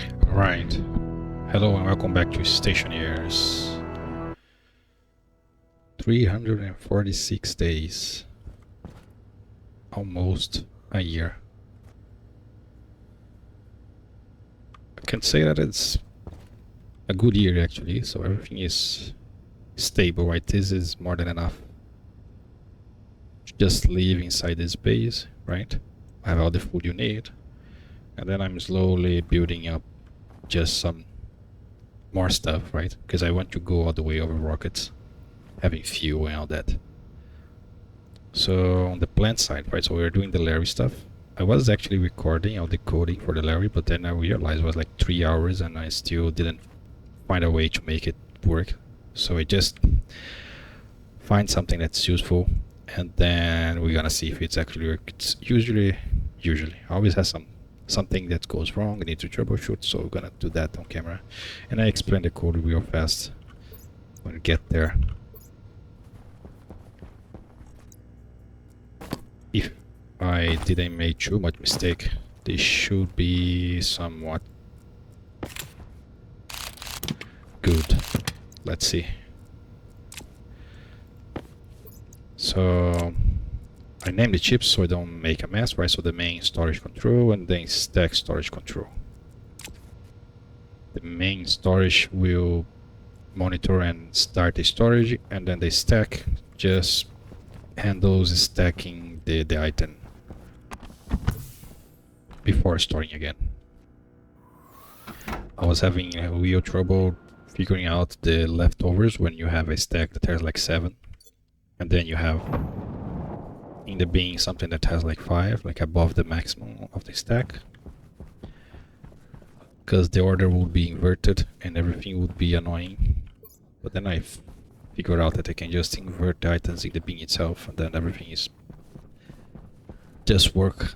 Alright, hello and welcome back to Stationeers. 346 days. Almost a year. I can say that it's a good year actually, so everything is stable, right? This is more than enough. Just live inside this base, right? Have all the food you need. And then I'm slowly building up just some more stuff, right? Because I want to go all the way over rockets, having fuel and all that. So on the plant side, right? So we're doing the Larre stuff. I was actually recording all the coding for the Larre, but then I realized it was like 3 hours and I still didn't find a way to make it work. So I just find something that's useful and then we're gonna see if it's actually work. It's usually always has something that goes wrong. I need to troubleshoot, so we're gonna do that on camera. And I explain the code real fast when we get there. If I didn't make too much mistake, this should be somewhat good. Let's see. So I named the chips so I don't make a mess, right? So the main storage control and then stack storage control. The main storage will monitor and start the storage, and then the stack just handles stacking the item before storing again. I was having real trouble figuring out the leftovers when you have a stack that has like 7 and then you have in the bin something that has like 5, like above the maximum of the stack, because the order would be inverted and everything would be annoying. But then I figured out that I can just invert the items in the bin itself and then everything is just work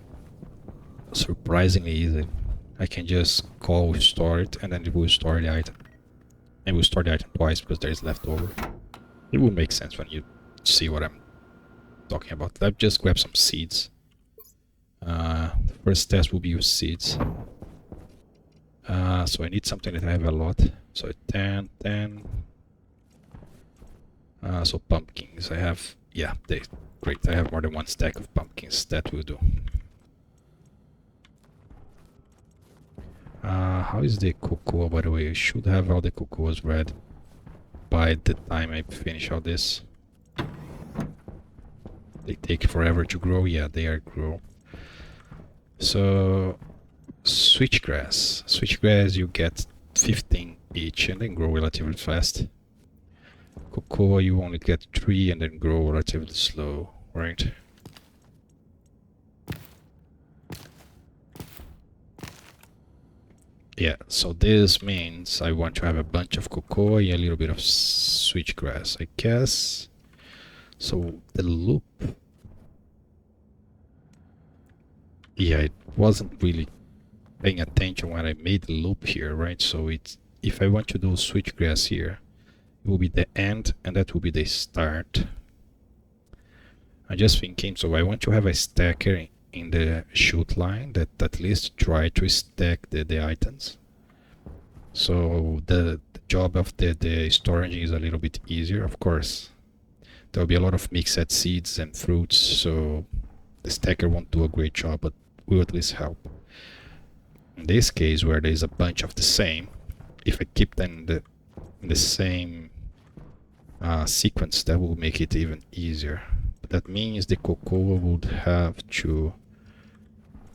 surprisingly easy. I can just call store it and then it will store the item. And we'll store the item twice because there is leftover. It will make sense when you see what I'm talking about. Let's just grab some seeds. First test will be use seeds. So I need something that I have a lot. So 10. So pumpkins. I have, yeah, great. I have more than 1 stack of pumpkins. That will do. How is the cocoa, by the way? I should have all the cocoas ready by the time I finish all this. They take forever to grow. Yeah, they are grow. So switchgrass. Switchgrass you get 15 each and then grow relatively fast. Cocoa you only get 3 and then grow relatively slow, right? Yeah, so this means I want to have a bunch of cocoa and a little bit of switchgrass, I guess. So the loop, yeah, it wasn't really paying attention when I made the loop here, right? So it's, if I want to do switchgrass here, it will be the end and that will be the start. I just thinking, so I want to have a stacker in the shoot line that at least try to stack the items. So the job of the storage is a little bit easier. Of course, there will be a lot of mixed seeds and fruits, so the stacker won't do a great job, but will at least help. In this case, where there is a bunch of the same, if I keep them in the same sequence, that will make it even easier. But that means the cocoa would have to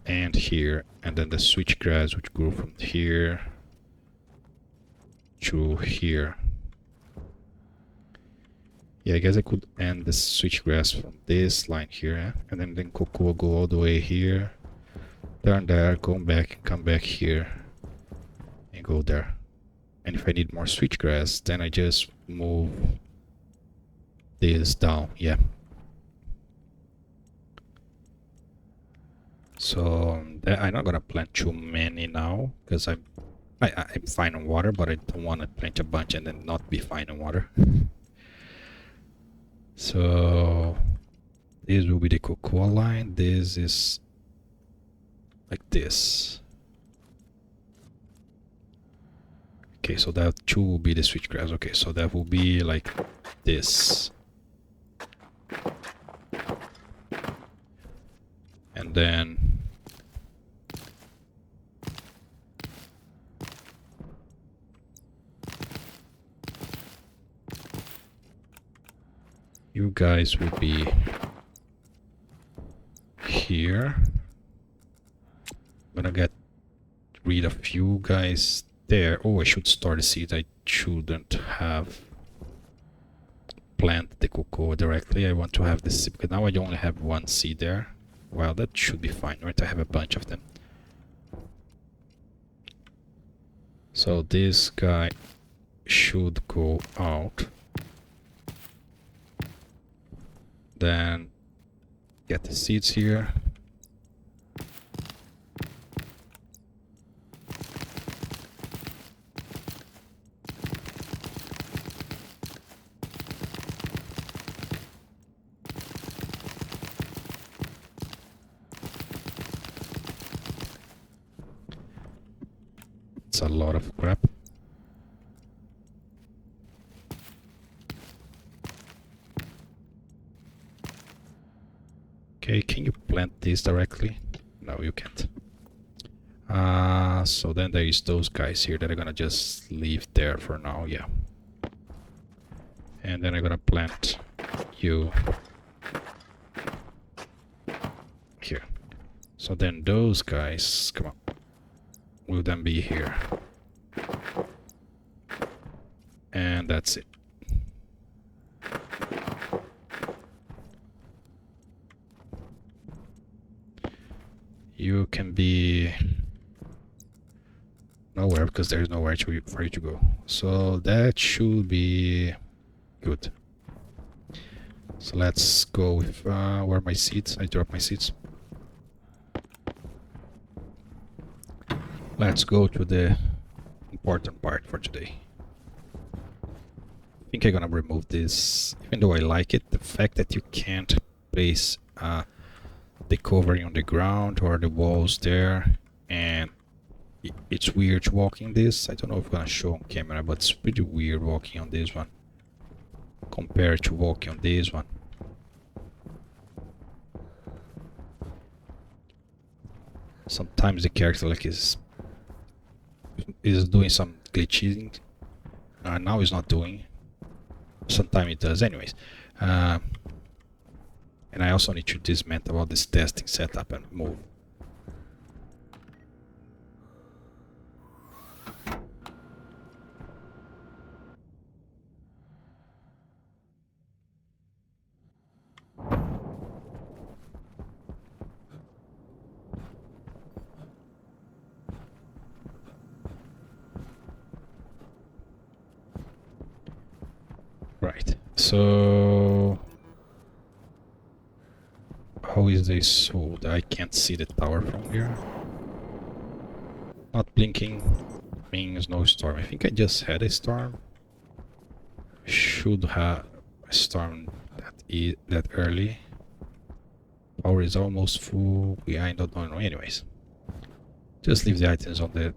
end here, and then the switchgrass would grow from here to here. Yeah, I guess I could end the switchgrass from this line here, and then cocoa go all the way here, turn there, come back here, and go there. And if I need more switchgrass, then I just move this down, yeah. So I'm not gonna plant too many now, because I'm fine on water, but I don't want to plant a bunch and then not be fine on water. So this will be the cocoa line. This is like this. Okay, so that 2 will be the switchgrass. Okay, so that will be like this. And then you guys will be here. I'm gonna get rid of you guys there. Oh, I should store the seeds. I shouldn't have planted the cocoa directly. I want to have the seed, because now I only have 1 seed there. Well, that should be fine, right? I have a bunch of them. So this guy should go out. Then get the seeds here. It's a lot of crap. Okay, can you plant this directly? No, you can't. So then there is those guys here that are gonna just leave there for now, yeah. And then I'm gonna plant you here. So then those guys, come on, will then be here. And that's it. You can be nowhere because there's nowhere for you to go. So that should be good. So let's go with where are my seeds? I dropped my seeds. Let's go to the important part for today. I think I'm gonna remove this, even though I like it. The fact that you can't place the covering on the ground or the walls there, and it's weird walking this. I don't know if I'm gonna show on camera, but it's pretty weird walking on this one compared to walking on this one. Sometimes the character like is doing some glitching. Now it's not doing. Sometimes it does. Anyways, and I also need to dismantle all this testing setup and move. Right, so how is this sold? I can't see the tower from here. Not blinking means no storm. I think I just had a storm. Should have a storm that early. Power is almost full. I don't know. Anyways, just leave the items on the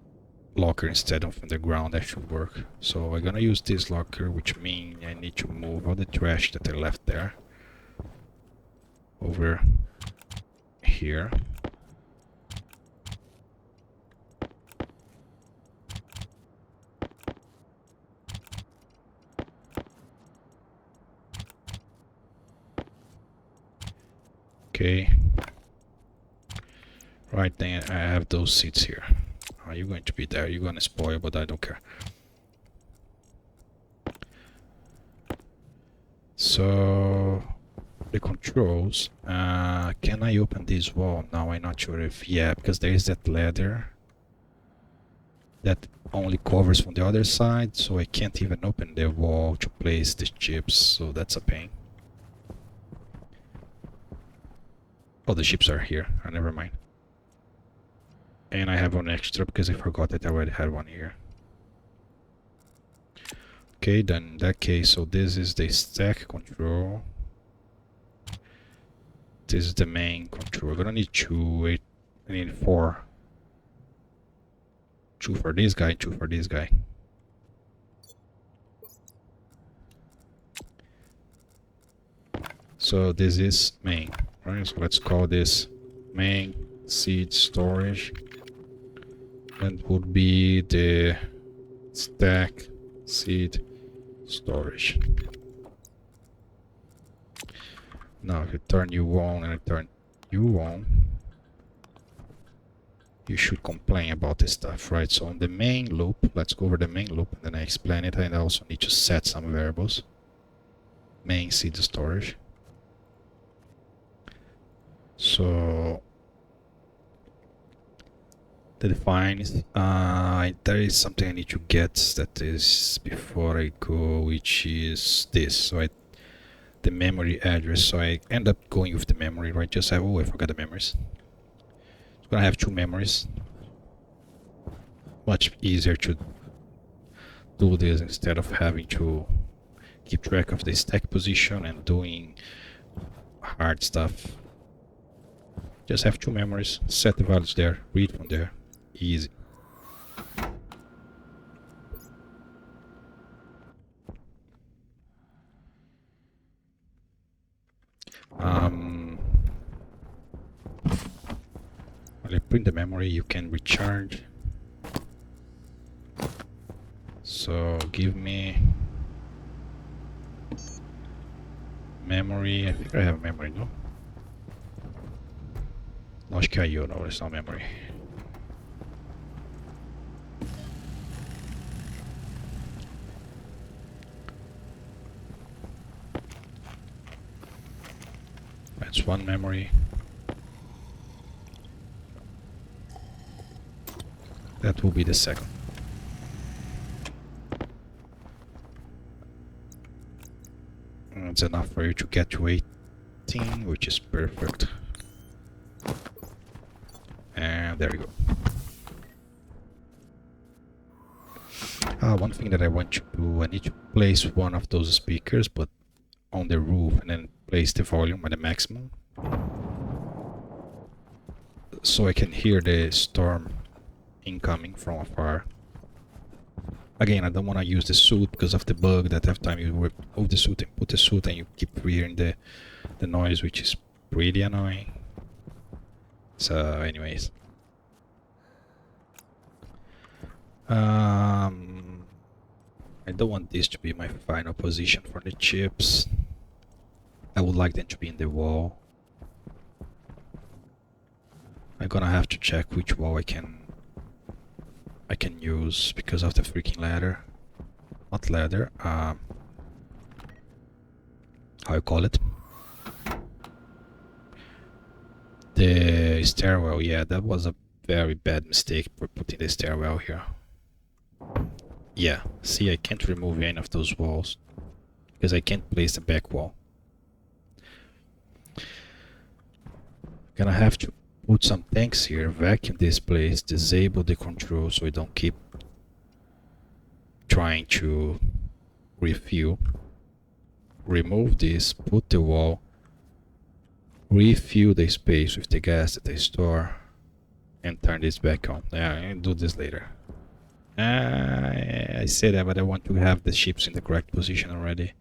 locker instead of on the ground. That should work. So I'm gonna use this locker, which means I need to move all the trash that I left there over here. Okay. Right then, I have those seats here. Are you going to be there? You're gonna spoil, but I don't care. So the controls. Can I open this wall? Now I'm not sure if because there is that ladder that only covers from the other side, so I can't even open the wall to place the chips. So that's a pain. Oh, the chips are here. Oh, never mind. And I have one extra because I forgot that I already had one here. Okay, then in that case, so this is the stack control. This is the main control. We're gonna need two. I need 4. 2 for this guy, 2 for this guy. So this is main, right? So let's call this main seed storage. And would be the stack seed storage. Now if you turn you on and I turn you on, you should complain about this stuff, right? So on the main loop, let's go over the main loop and then I explain it. And I also need to set some variables. Main seed storage. So the defines, there is something I need to get that is before I go, which is this. So the memory address. So I end up going with the memory, right? Just have, oh, I forgot the memories. I'm gonna have two memories. Much easier to do this instead of having to keep track of the stack position and doing hard stuff. Just have two memories, set the values there, read from there, easy. When I print the memory, you can recharge. So give me memory. I think I have memory, no? Acho que caiu, no, it's not memory. That's one memory. That will be the second. That's enough for you to get to 18, which is perfect. And there you go. One thing that I want to do, I need to place one of those speakers, but on the roof, and then place the volume at the maximum, so I can hear the storm incoming from afar. Again, I don't want to use the suit because of the bug that every time you remove the suit and put the suit and you keep hearing the noise, which is pretty annoying. So anyways, I don't want this to be my final position for the chips. I would like them to be in the wall. I'm gonna have to check which wall I can use because of the freaking ladder. Not ladder, how you call it? The stairwell, yeah, that was a very bad mistake for putting the stairwell here. Yeah, see, I can't remove any of those walls because I can't place the back wall. Gonna have to put some tanks here, vacuum this place, disable the control so we don't keep trying to refuel. Remove this, put the wall, refill the space with the gas that I store, and turn this back on. Yeah, I'll do this later. I say that, but I want to have the ships in the correct position already.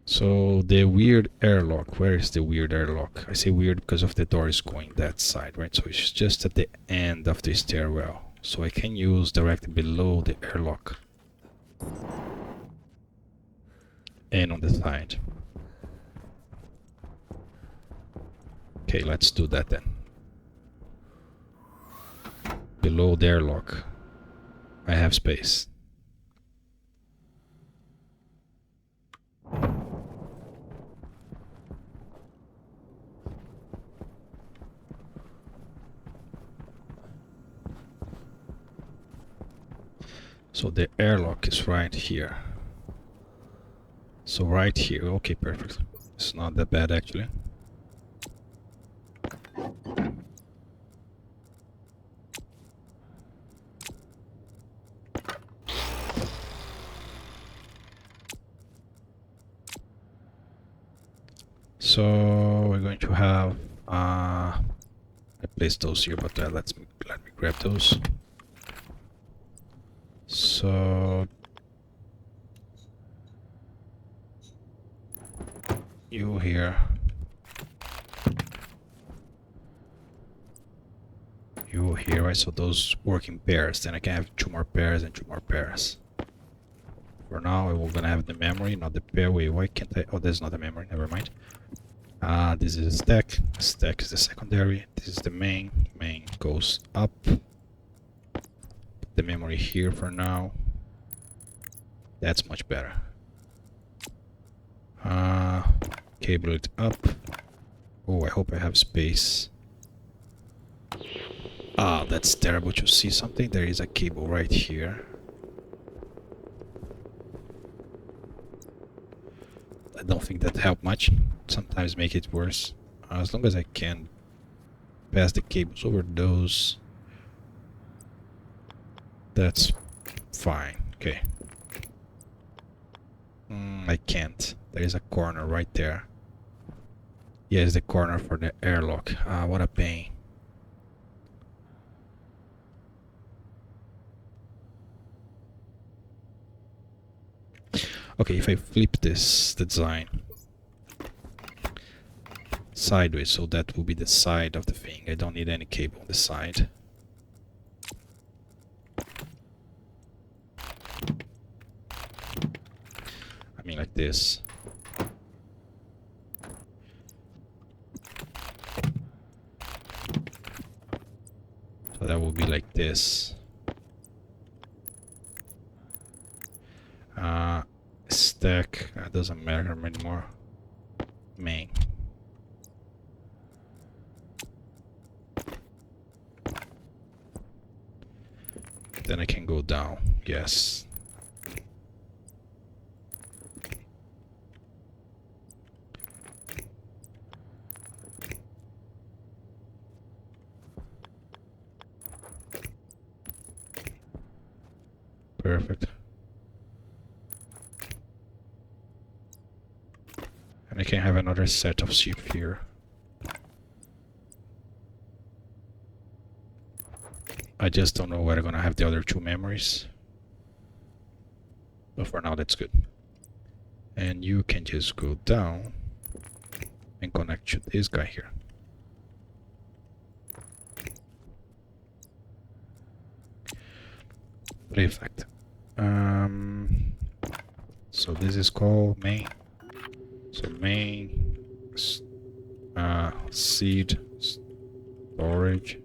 So the weird airlock, where is the weird airlock? I say weird because of the doors going that side, right? So it's just at the end of the stairwell. So I can use directly below the airlock. And on the side. Okay, let's do that then. Below the airlock, I have space. So the airlock is right here. So right here, okay, perfect. It's not that bad actually. So we're going to have I placed those here, but let me grab those. So You here. You here, right? So those work in pairs. Then I can have 2 more pairs and 2 more pairs. For now, we're gonna have the memory, not the pair. Wait, why can't I? Oh, there's not a memory. Never mind. This is a stack. Stack is the secondary. This is the main. Main goes up. Put the memory here for now. That's much better. Cable it up. Oh, I hope I have space. That's terrible to see something. There is a cable right here. I don't think that helped much. Sometimes make it worse. As long as I can pass the cables over those, that's fine. Okay. I can't. There is a corner right there. Yeah, it's the corner for the airlock. What a pain. Okay, if I flip this design sideways, so that will be the side of the thing. I don't need any cable on the side. I mean like this. So that will be like this. Stack, doesn't matter anymore. Main. Then I can go down, yes. Perfect. And I can have another set of sheep here. I just don't know where I'm gonna have the other 2 memories. But for now, that's good. And you can just go down and connect to this guy here. Perfect. So this is called main. So main, seed, storage,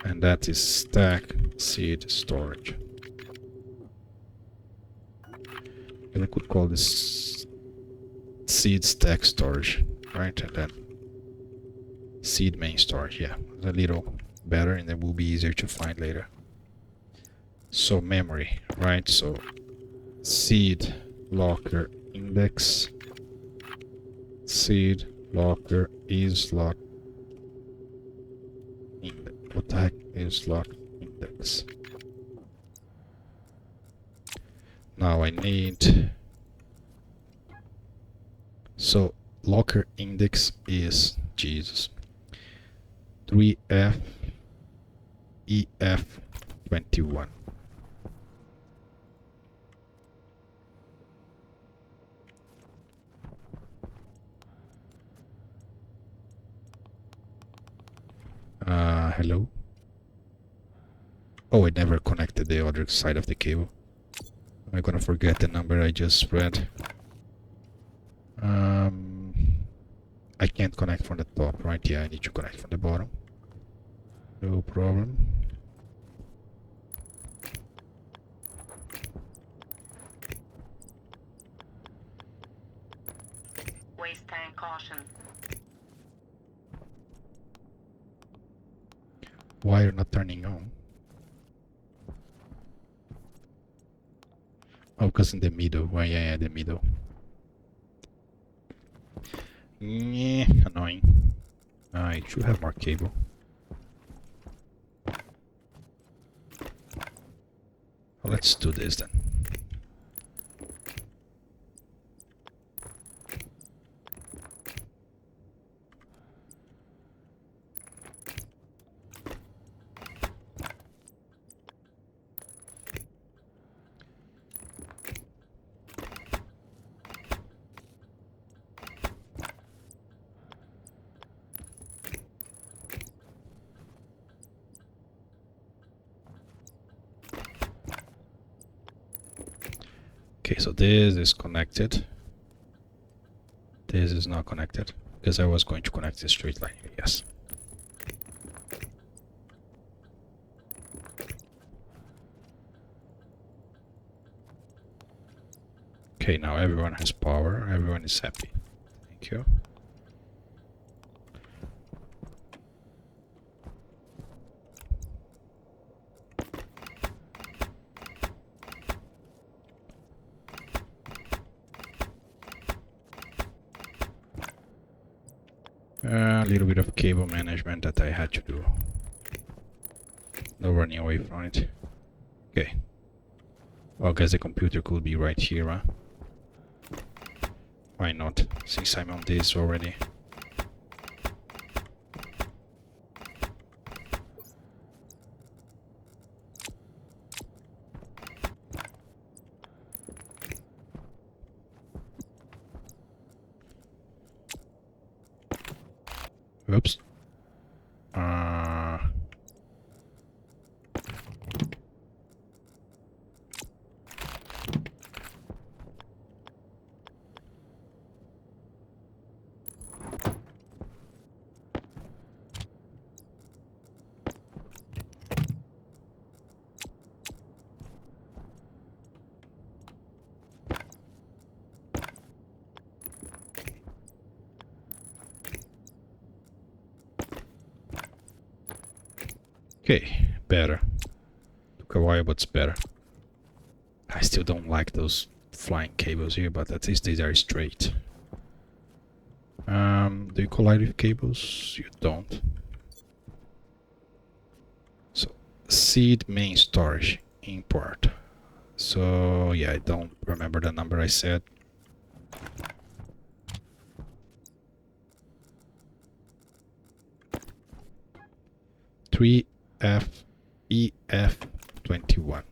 and that is stack, seed, storage. And I could call this seed stack storage, right? And then seed main storage, yeah, a little better, and it will be easier to find later. So memory, right? So seed locker index, seed locker is lock index. What the heck is lock index? Now I need, so locker index is Jesus 3F EF21. Hello? Oh, I never connected the other side of the cable. I'm gonna forget the number I just read. I can't connect from the top, right? Yeah, I need to connect from the bottom. No problem. Waste tank caution. Why are not turning on? Oh, because in the middle. Why? Yeah, the middle. Yeah, annoying. I should have more cable. Well, let's do this then. Okay, so this is connected. This is not connected because I was going to connect the straight line here. Yes. Okay, now everyone has power. Everyone is happy. Thank you. A little bit of cable management that I had to do. No running away from it. Okay. Well, I guess the computer could be right here, huh? Why not, since I'm on this already? Oops. Okay, better. Took a while, but it's better. I still don't like those flying cables here, but at least these are straight. Do you collide with cables? You don't. So, seed main storage, import. So, yeah, I don't remember the number I said. EF21.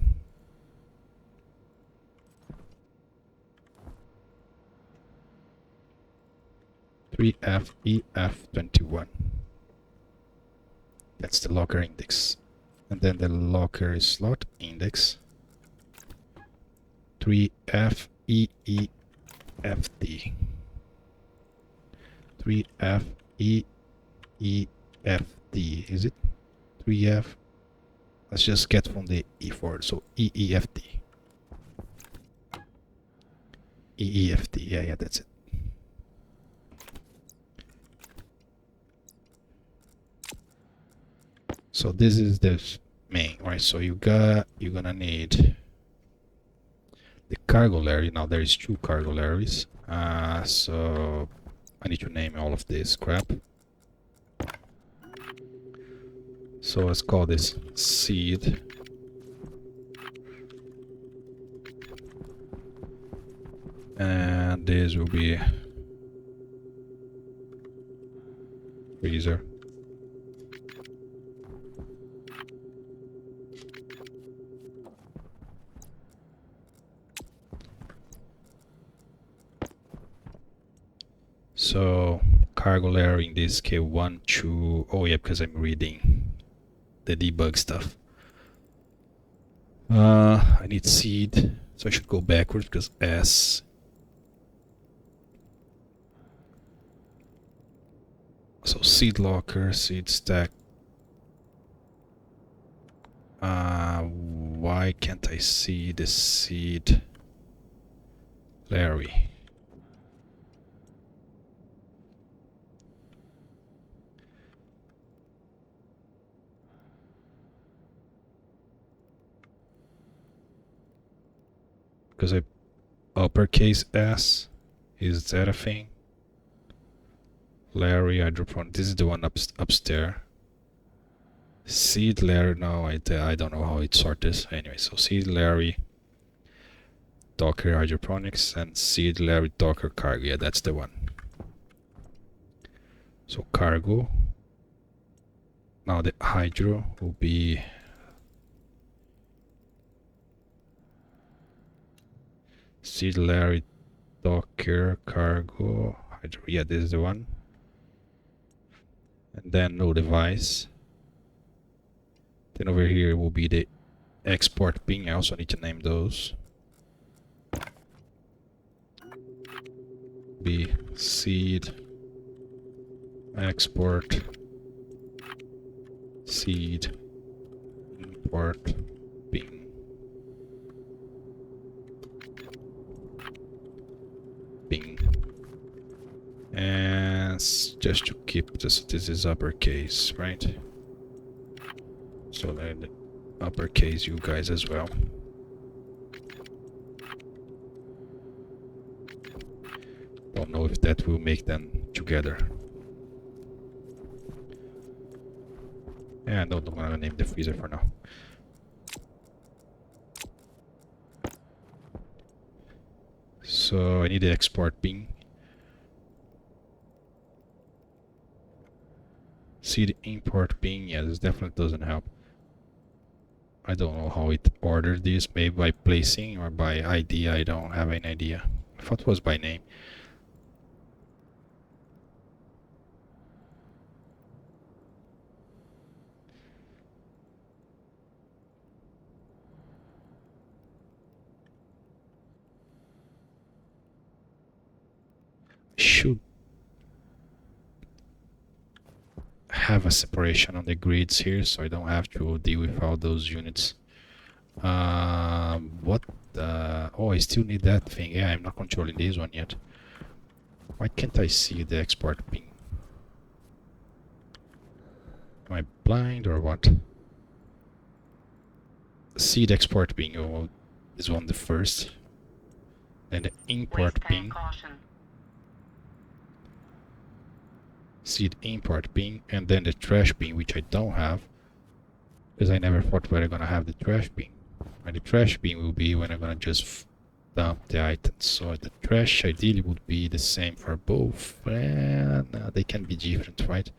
EF21. That's the locker index. And then the locker slot index. 3FEEFD. 3FEEFD. Is it? 3F. Let's just get from the E forward. So EEFD. EEFD. Yeah, that's it. So this is the main, right? So you're gonna need the cargo Larre. Now there is 2 cargo Larres. So I need to name all of this crap. So let's call this seed. And this will be freezer. So cargo Larre in this case 1, 2. Oh yeah, because I'm reading the debug stuff. I need seed, so I should go backwards because S. So seed locker, seed stack. Why can't I see the seed Larre? Because I uppercase S, is that a thing? Larre hydroponic. This is the one upstairs. Seed Larre. No, I don't know how it sort this. Anyway, so seed Larre Docker hydroponics and seed Larre Docker cargo. Yeah, that's the one. So cargo. Now the hydro will be seed Larre Docker cargo hydro. Yeah, this is the one. And then no device. Then over here will be the export ping. I also need to name those. be seed, export, seed, import, bin. Bin. And just to keep this is uppercase, right? So then uppercase you guys as well. Don't know if that will make them together. Yeah, no, I'm gonna name the freezer for now. So I need the export bin. See the import bin. Yeah, this definitely doesn't help. I don't know how it ordered this. Maybe by placing or by ID. I don't have any idea. I thought it was by name. Should have a separation on the grids here, so I don't have to deal with all those units. What? Oh, I still need that thing. Yeah, I'm not controlling this one yet. Why can't I see the export bin? Am I blind or what? See the export bin. Oh, this one the first. Then the import bin. Caution. See the import bin, and then the trash bin, which I don't have, because I never thought we were gonna have the trash bin. And the trash bin will be when I'm gonna just dump the items. So the trash ideally would be the same for both, and they can be different, right?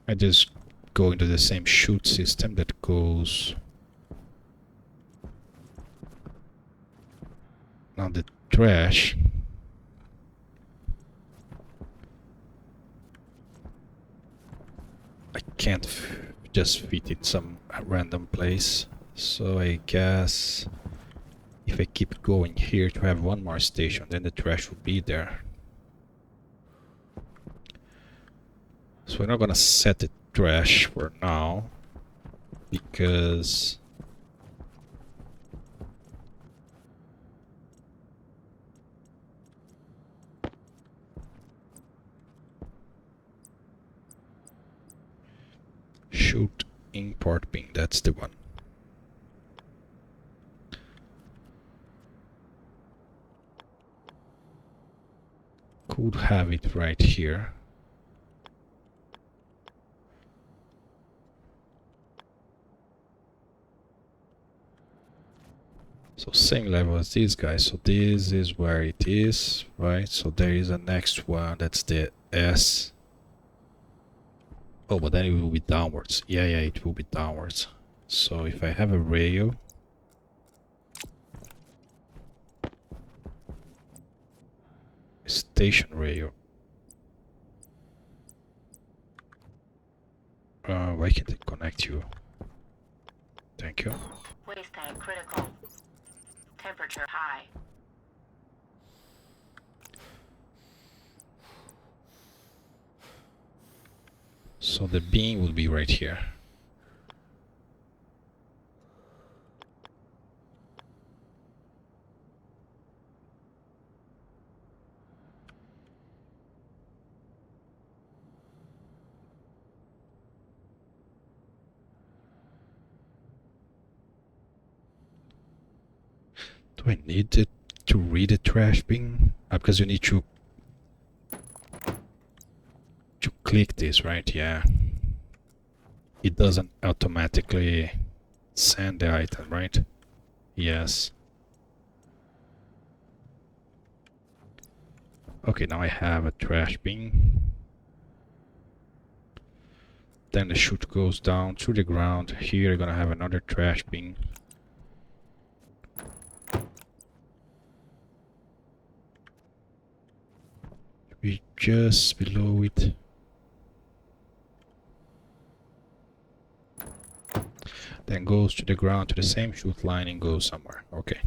I just go into the same chute system that goes on the trash. I can't just fit in some random place, so I guess if I keep going here to have one more station, then the trash will be there. So we're not gonna set the trash for now, because shoot import bin, that's the one. Could have it right here. So same level as this guy, so this is where it is, right? So there is a next one, that's the S. Oh, but then it will be downwards. Yeah, it will be downwards. So if I have a rail, station rail. Why can't it connect you? Thank you. Waste tank critical. Temperature high. So the beam will be right here. Do I need it to read the trash bin? Because you need to click this, right? Yeah. It doesn't automatically send the item, right? Yes. Okay, now I have a trash bin. Then the chute goes down to the ground. Here you're gonna have another trash bin. Be just below it. Then goes to the ground to the same chute line and goes somewhere. Okay.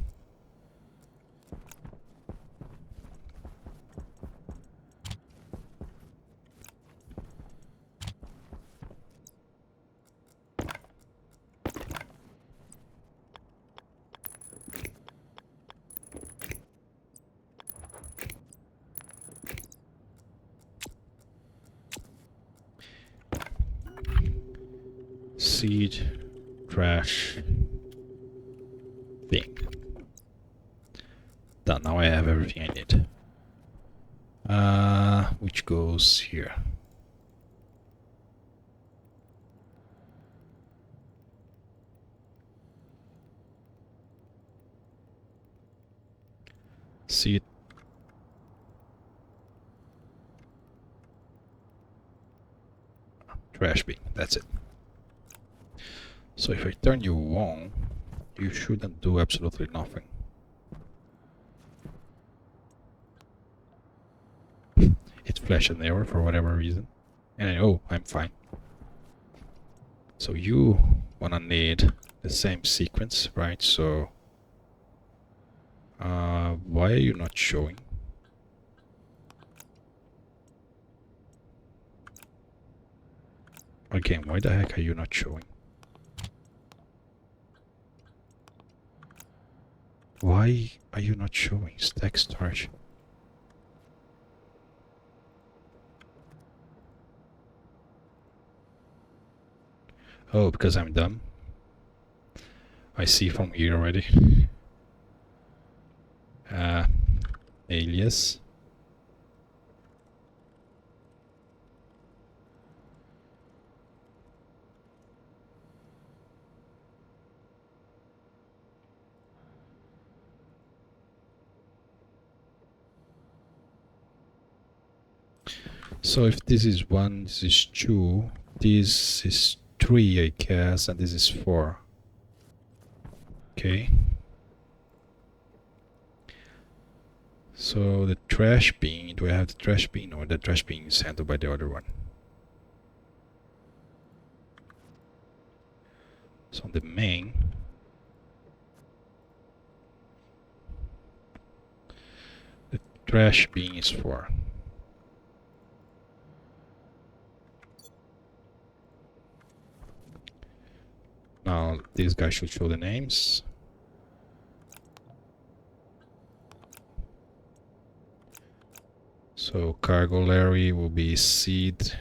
seed, trash, thing. Done. Now I have everything I need. Which goes here. Seed. Trash bin. That's it. So if I turn you on, you shouldn't do absolutely nothing. It flashed an error for whatever reason. And oh, I'm fine. So you wanna need the same sequence, right? So why are you not showing? Again, why the heck are you not showing? Why are you not showing? Stack storage. Oh, because I'm dumb. I see from here already. Alias. So if this is 1, this is 2, this is 3, I guess, and this is 4. Okay. So the trash bin, do I have the trash bin, or the trash bin is handled by the other one? So on the main, the trash bin is 4. Now this guy should show the names. So cargo Larre will be seed.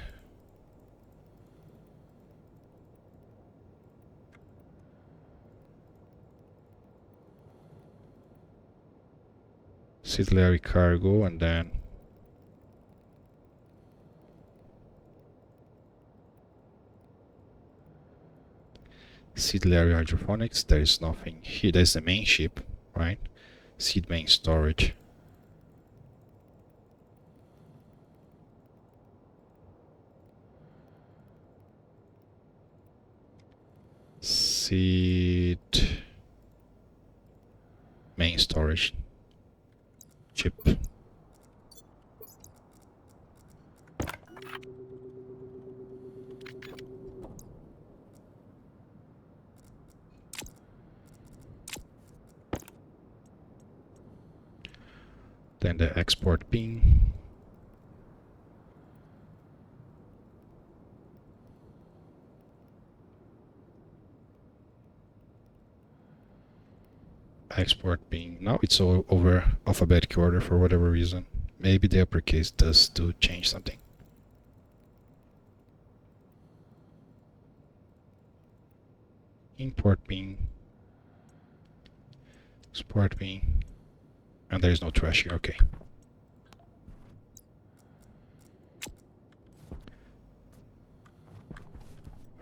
Seed Larre cargo, and then Seed Larre hydroponics. There is nothing here. There's the main ship, right? Seed main storage. Seed main storage chip. Then the export bin. Export bin. Now it's all over alphabetical order for whatever reason. Maybe the uppercase does to change something. Import bin. Export bin. And there is no trash here, okay.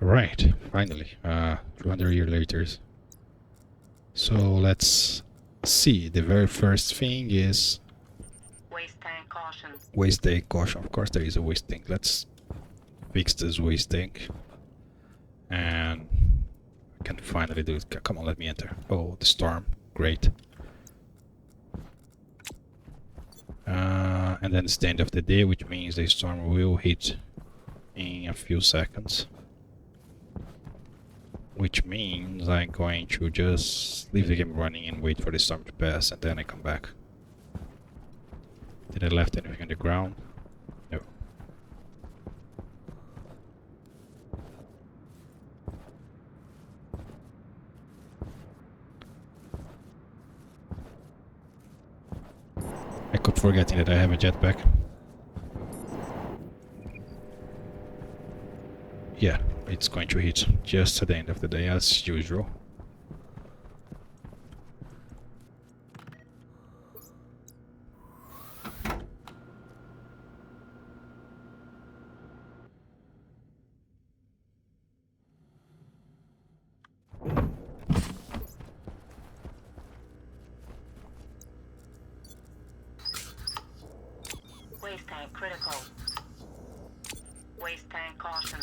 Alright, finally. 200 years later. So let's see. The very first thing is Waste tank caution. waste tank caution. Of course there is a waste tank. Let's fix this waste tank. And I can finally do it. Come on, let me enter. Oh, the storm. Great. And then it's the end of the day, which means the storm will hit in a few seconds. Which means I'm going to just leave the game running and wait for the storm to pass, and then I come back. Did I left anything on the ground? No. I keep forgetting that I have a jetpack. Yeah, it's going to hit just at the end of the day as usual. Waste tank critical. Waste tank caution.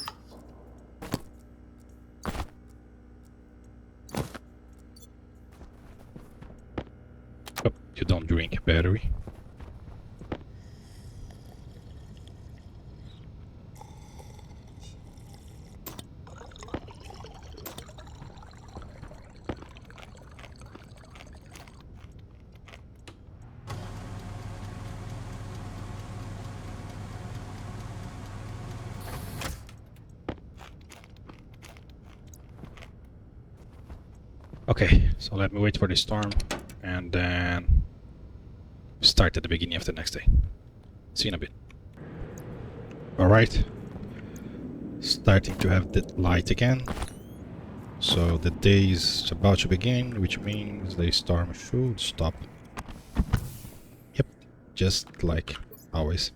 Oh, you don't drink battery. Okay, so let me wait for the storm and then start at the beginning of the next day. See you in a bit. Alright, starting to have the light again. So the day is about to begin, which means the storm should stop. Yep, just like always.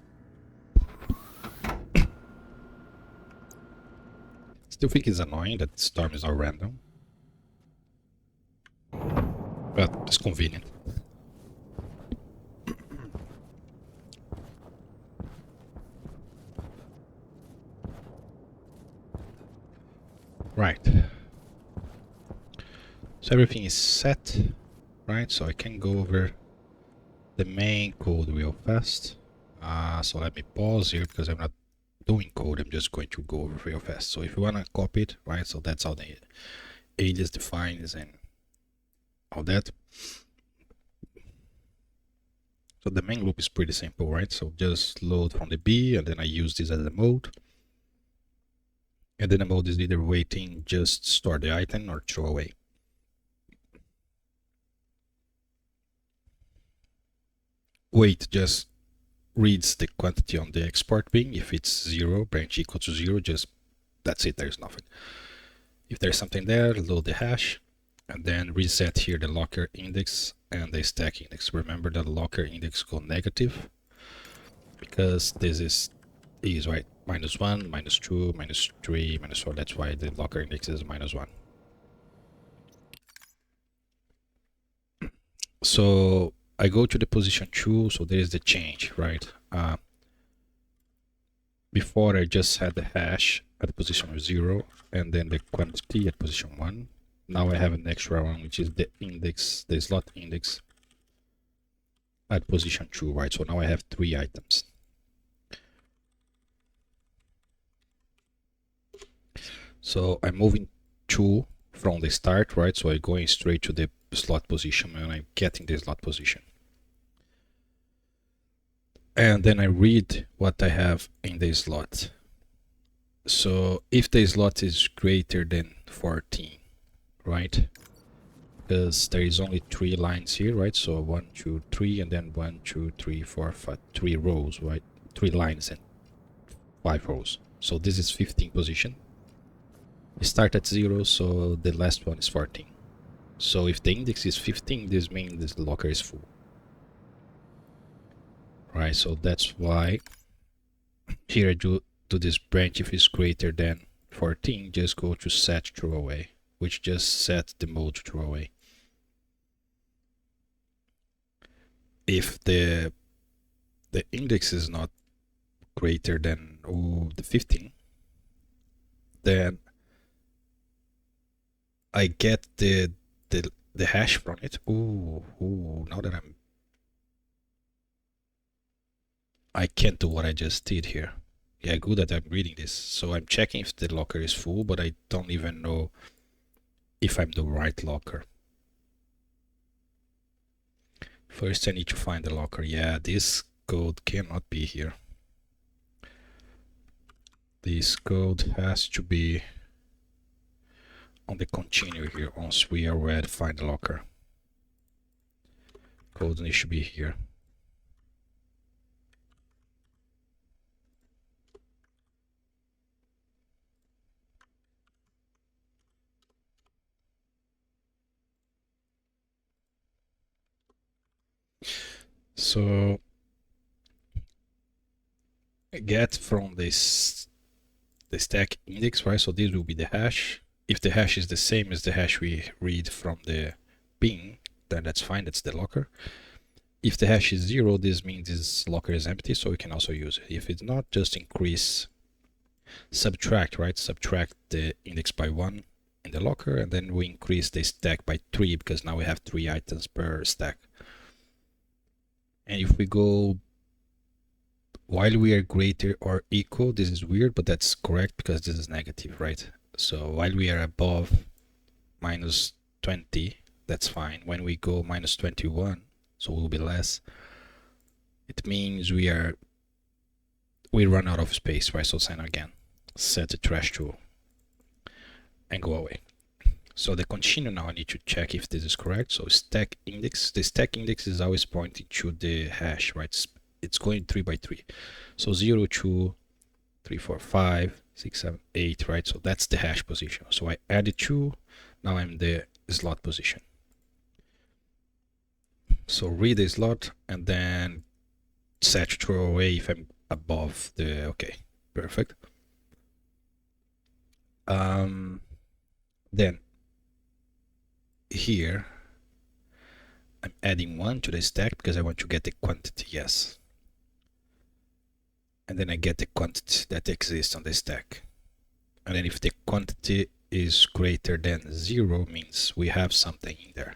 Still think it's annoying that the storm is not random, but it's convenient. Right. So everything is set, right? So I can go over the main code real fast. So let me pause here because I'm not doing code, I'm just going to go over real fast. So if you want to copy it, right? So that's how the alias defines and all that. So the main loop is pretty simple, right? So just load from the B and then I use this as a mode. And then the mode is either waiting, just store the item or throw away. Wait just reads the quantity on the export bin. If it's 0, branch equal to 0, just that's it, there's nothing. If there's something there, load the hash and then reset here the locker index and the stack index. Remember that locker index go negative because this is right, -1, -2, -3, -4. That's why the locker index is -1. So I go to the position 2, so there is the change, right? Before I just had the hash at position 0 and then the quantity at position 1. Now I have an extra one, which is the index, the slot index at position 2, right? So now I have 3 items. So I'm moving 2 from the start, right? So I'm going straight to the slot position and I'm getting the slot position. And then I read what I have in the slot. So if the slot is greater than 14, right? Because there is only 3 lines here, right? So 1, 2, 3, and then 1, 2, 3, 4, 5, 3 rows, right? 3 lines and 5 rows. So this is 15 position. We start at 0, so the last one is 14. So if the index is 15, this means this locker is full. Right, so that's why here I do this branch. If it's greater than 14, just go to set throwaway, which just sets the mode to throwaway. If the index is not greater than the 15, then I get the hash from it. Now that I can't do what I just did here. Yeah, good that I'm reading this. So I'm checking if the locker is full, but I don't even know if I'm the right locker. First I need to find the locker. Yeah, this code cannot be here. This code has to be on the continue here. Once we are ready to find the locker, code needs to be here. So get from this the stack index, right? So this will be the hash. If the hash is the same as the hash we read from the bin, then that's fine, that's the locker. If the hash is 0, this means this locker is empty, so we can also use it. If it's not, just increase, subtract, right? Subtract the index by 1 in the locker, and then we increase the stack by 3, because now we have 3 items per stack. And if we go while we are greater or equal, this is weird, but that's correct because this is negative, right? So while we are above minus 20, that's fine. When we go minus 21, so we'll be less, it means we run out of space, right? So sign again, set the trash tool and go away. So the continue now, I need to check if this is correct. So stack index, the stack index is always pointing to the hash, right? It's going 3 by 3. So 0, 2, 3, 4, 5, 6, 7, 8, right? So that's the hash position. So I added 2, now I'm the slot position. So read the slot and then set to throw away if I'm above the, okay, perfect. Then here I'm adding 1 to the stack because I want to get the quantity, yes. And then I get the quantity that exists on the stack. And then if the quantity is greater than 0, means we have something in there.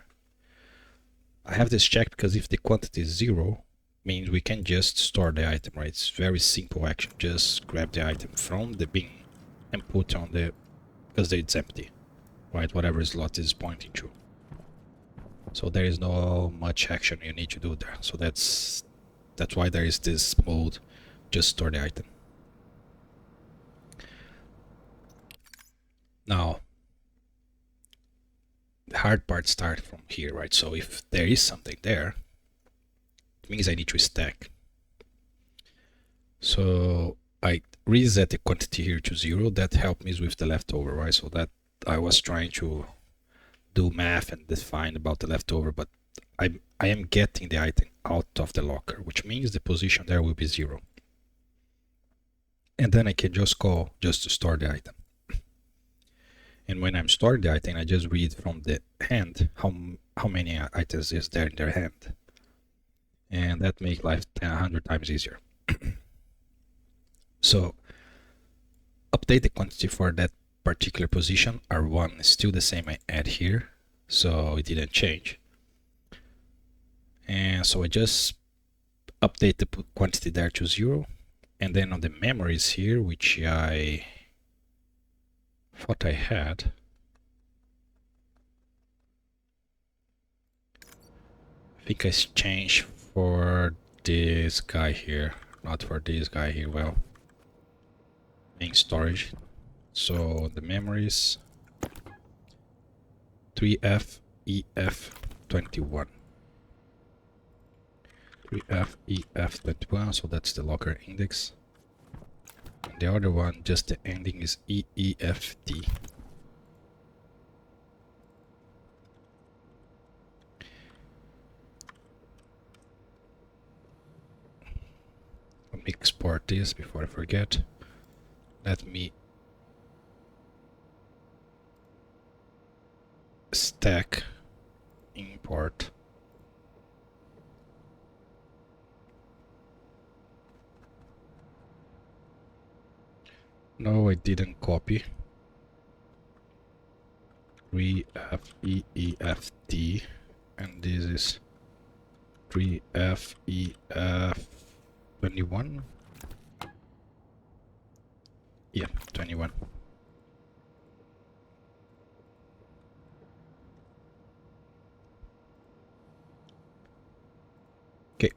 I have this checked because if the quantity is 0, means we can just store the item, right? It's very simple action. Just grab the item from the bin and put on the, because it's empty, right? Whatever slot is pointing to. So there is no much action you need to do there. So that's why there is this mode, just store the item. Now, the hard part starts from here, right? So if there is something there, it means I need to stack. So I reset the quantity here to 0. That helped me with the leftover, right? So that I was trying to do math and define about the leftover, but I am getting the item out of the locker, which means the position there will be 0. And then I can just call just to store the item. And when I'm storing the item, I just read from the hand how many items is there in their hand. And that makes life 100 times easier. So update the quantity for that particular position. R1 is still the same I add here, so it didn't change. And so I just update the quantity there to 0. And then on the memories here, which I thought I had, I think I changed for this guy here, not for this guy here. Well, main storage. So the memories 3FEF21. 3FEF21, so that's the locker index. And the other one, just the ending is EEFT. Let me export this before I forget. Let me stack import. No, I didn't copy. 3FEEFT, and this is 3FEF21. Yeah, 21. Okay,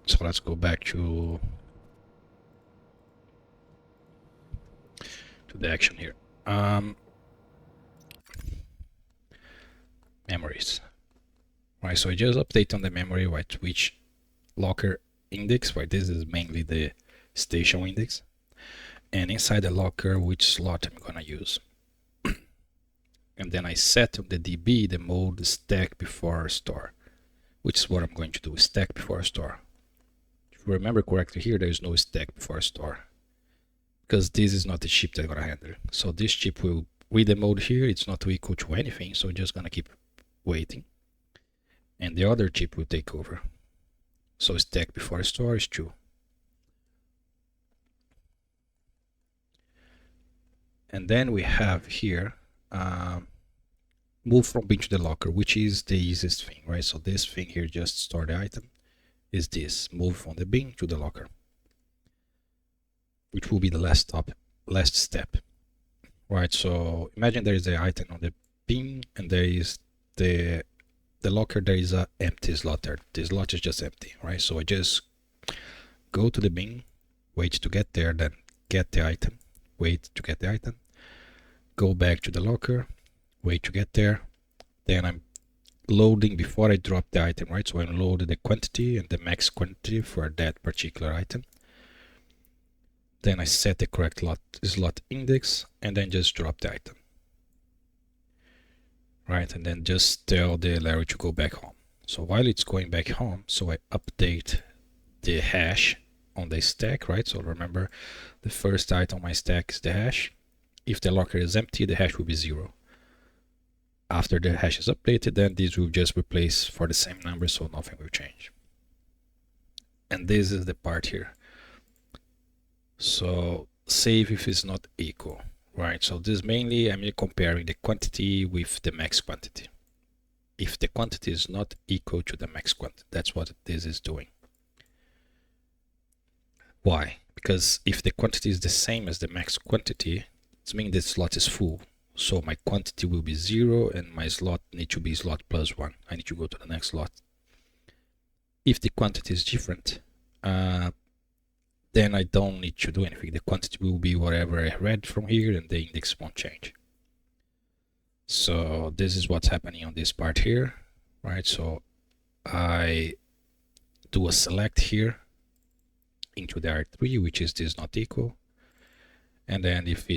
so let's go back to the action here. Memories. Right, so I just update on the memory, right, which locker index, right, this is mainly the station index, and inside the locker which slot I'm gonna use. And then I set on the DB the mode stack before store, which is what I'm going to do, stack before store. If you remember correctly here, there is no stack before store, because this is not the chip that's gonna handle. So this chip will, with the mode here, it's not equal to anything, so just gonna keep waiting. And the other chip will take over. So stack before store is 2. And then we have here move from bin to the locker, which is the easiest thing, right? So this thing here, just store the item, is this, move from the bin to the locker, which will be the last step, right? So imagine there is the item on the bin and there is the locker, there is a empty slot there. This slot is just empty, right? So I just go to the bin, wait to get there, then get the item, wait to get the item, go back to the locker, wait to get there, then I'm loading before I drop the item, right? So I'm loading the quantity and the max quantity for that particular item. Then I set the correct slot index and then just drop the item, right? And then just tell the Larre to go back home. So while it's going back home, so I update the hash on the stack, right? So remember, the first item on my stack is the hash. If the locker is empty, the hash will be 0. After the hash is updated, then this will just replace for the same number, so nothing will change. And this is the part here. So save if it's not equal, right? So this mainly, I'm comparing the quantity with the max quantity. If the quantity is not equal to the max quantity, that's what this is doing. Why? Because if the quantity is the same as the max quantity, it means the slot is full. So my quantity will be 0 and my slot need to be slot plus 1. I need to go to the next slot. If the quantity is different, then I don't need to do anything. The quantity will be whatever I read from here and the index won't change. So this is what's happening on this part here, right? So I do a select here into the R3, which is this not equal. And then if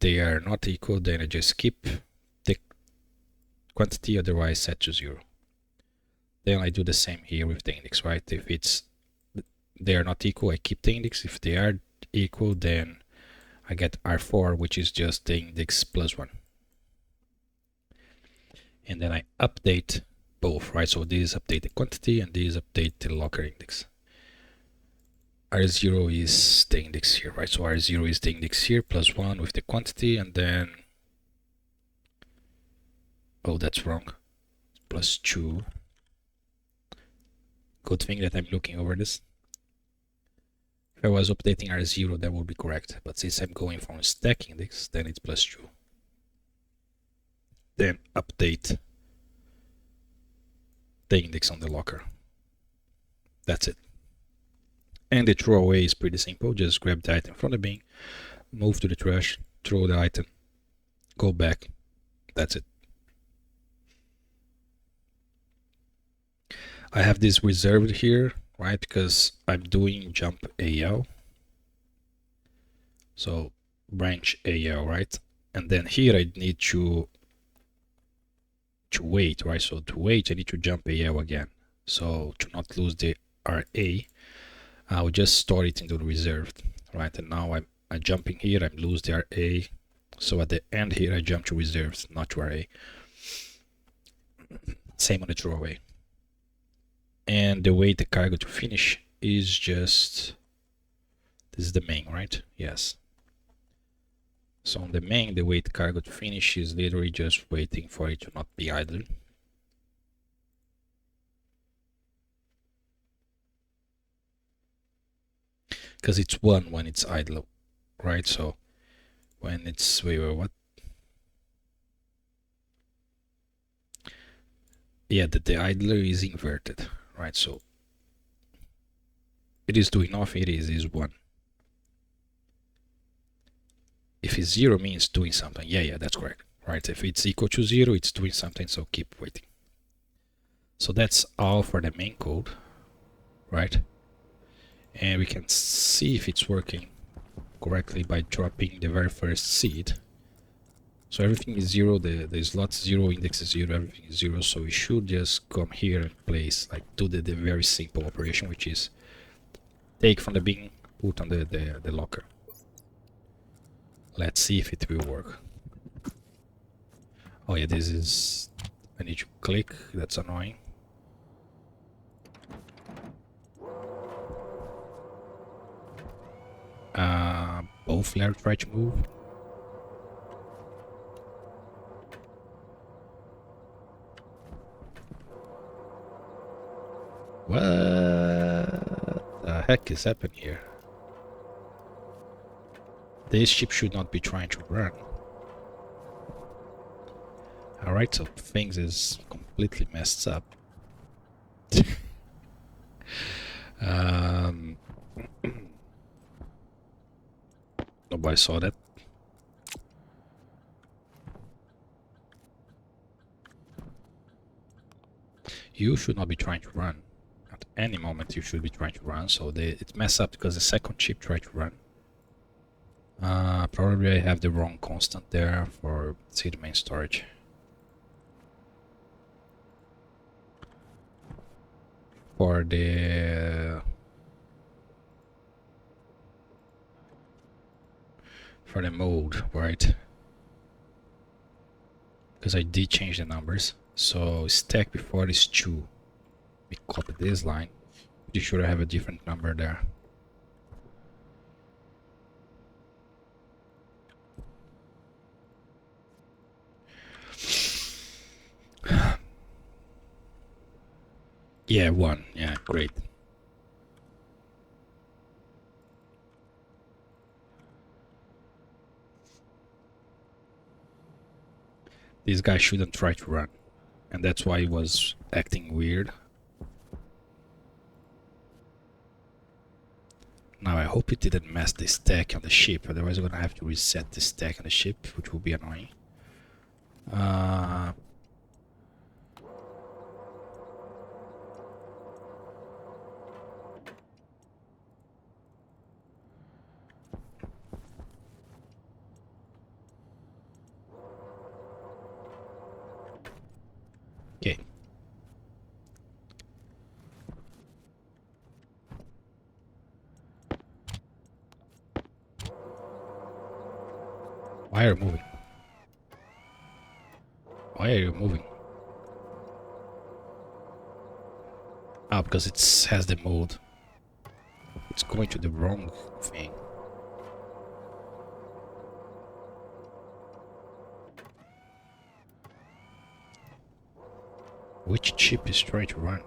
they are not equal, then I just keep the quantity, otherwise set to 0. Then I do the same here with the index, right? If they are not equal, I keep the index. If they are equal, then I get R4, which is just the index plus 1. And then I update both, right? So this update the quantity and this update the locker index. R0 is the index here, right? So R0 is the index here plus 1 with the quantity, and then, oh, that's wrong, plus 2. Good thing that I'm looking over this. If I was updating R0, that would be correct, but since I'm going from stack index, then it's plus 2. Then update the index on the locker. That's it. And the throwaway is pretty simple. Just grab the item from the bin, move to the trash, throw the item, go back. That's it. I have this reserved here, right? Because I'm doing jump AL. So branch AL, right? And then here I need to wait, right? So to wait, I need to jump AL again. So to not lose the RA, I'll just store it into the reserved, right? And now I'm jumping here, I lose the RA. So at the end here, I jump to reserved, not to RA. Same on the throwaway. And the way the cargo to finish is just, this is the main, right? Yes. So on the main, the wait cargo to finish is literally just waiting for it to not be idle. Because it's 1 when it's idle, right? So when it's, wait, what? Yeah, the idler is inverted, right? So it is doing nothing, it is 1. If it's 0 means doing something. Yeah, that's correct, right? If it's equal to 0, it's doing something, so keep waiting. So that's all for the main code, right? And we can see if it's working correctly by dropping the very first seed. So everything is 0, the slot's 0, index is 0, everything is 0, so we should just come here and place, like, do the very simple operation, which is take from the bin, put on the locker. Let's see if it will work. Oh yeah, this is... I need to click, that's annoying. Both Larre try to move. What the heck is happening here? This ship should not be trying to run. Alright, so things is completely messed up. Nobody saw that. You should not be trying to run. At any moment you should be trying to run, so it messed up because the second chip tried to run. Probably I have the wrong constant there for the main storage. For the mode, right? Because I did change the numbers. So stack before is 2. We copy this line. You should have a different number there. Yeah, 1. Yeah, great. This guy shouldn't try to run. And that's why he was acting weird. Now I hope it didn't mess the stack on the ship, otherwise I'm gonna have to reset the stack on the ship, which will be annoying. Okay. Why are you moving? Why are you moving? Ah, because it has the mode. It's going to the wrong thing. Which chip is trying to run?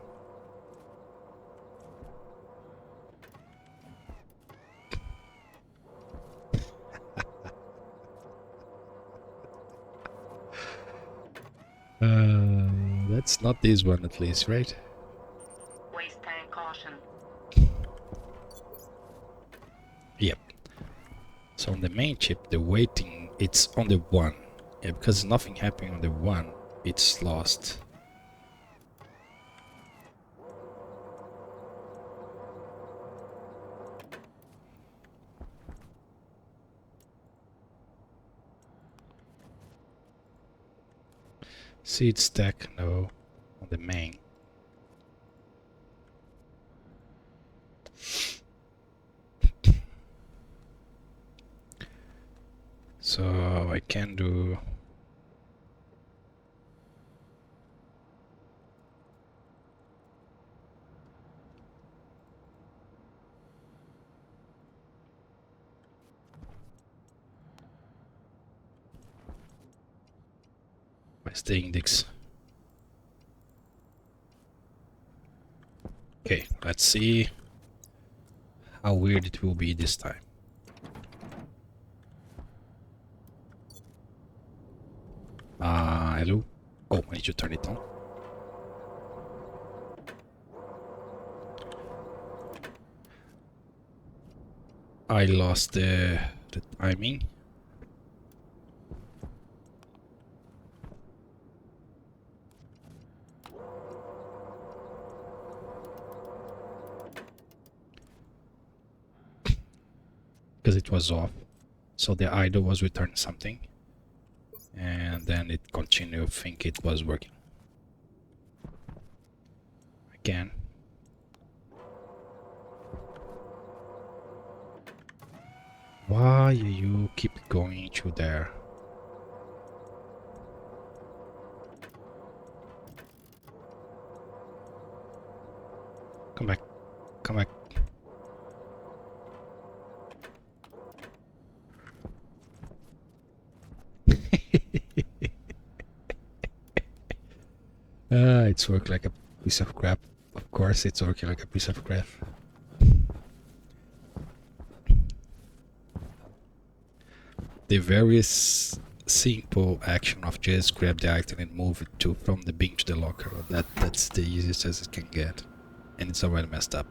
That's not this one at least, right? Waste tank caution. Yep. So on the main chip, the waiting, it's on the 1. Yeah, because nothing happening on the 1, it's lost. Seed stack, no, on the main. So I can do... Where's the index? Okay, let's see how weird it will be this time. Hello? Oh, I need to turn it on. I lost the timing. Because it was off. So the idle was returning something. and then it continued think it was working again. Why you keep going to there? Come back, come back. It's worked like a piece of crap. Of course it's working like a piece of crap. The very simple action of just grab the item and move it to from the bin to the locker. That's the easiest as it can get. And it's already messed up.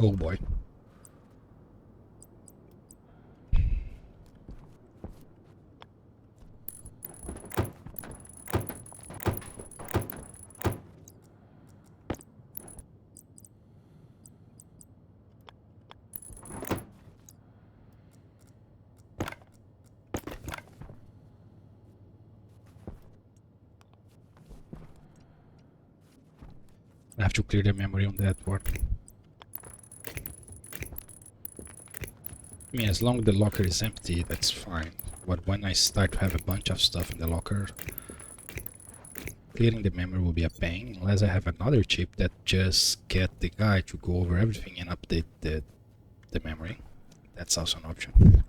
Oh boy. I have to clear the memory on that one. I mean, as long as the locker is empty, that's fine. But when I start to have a bunch of stuff in the locker, clearing the memory will be a pain, unless I have another chip that just get the guy to go over everything and update the memory. That's also an option.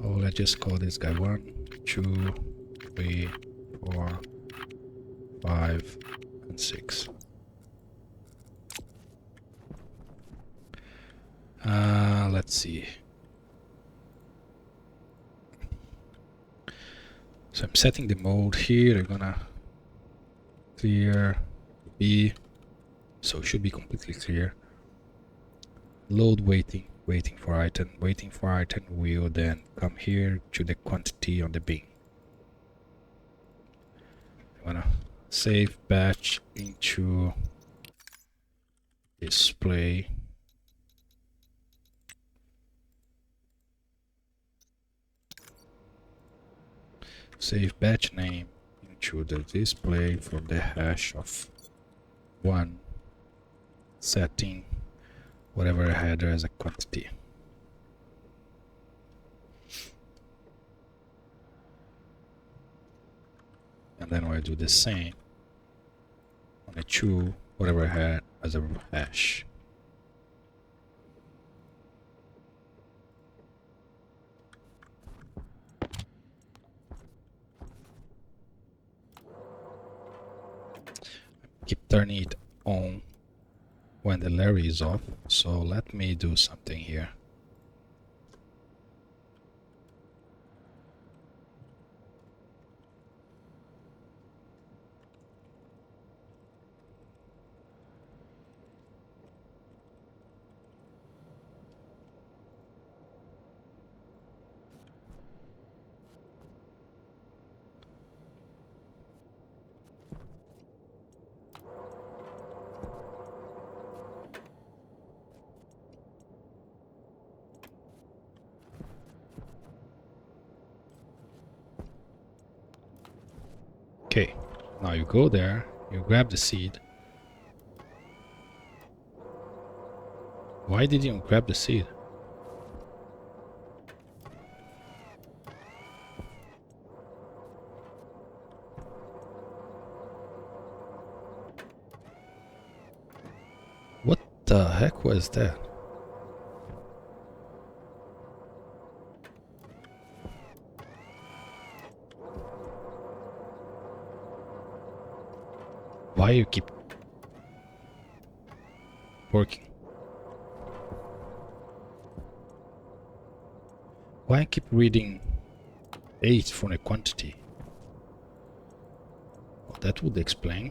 Oh, let's just call this guy 1, 2, 3, 4, 5, and 6. Let's see. So I'm setting the mode here. I'm gonna clear B, so it should be completely clear. Load waiting for item. Waiting for item will then come here to the quantity on the bin. I'm gonna save batch into display. Save batch name into the display from the hash of 1, setting whatever header as a quantity. And then we'll do the same on a 2, whatever I had as a hash. Keep turning it on when the Larre is off, so let me do something here. Okay, now you go there, you grab the seed. Why did you grab the seed? What the heck was that? Why you keep working? Why I keep reading 8 from a quantity? Well, that would explain.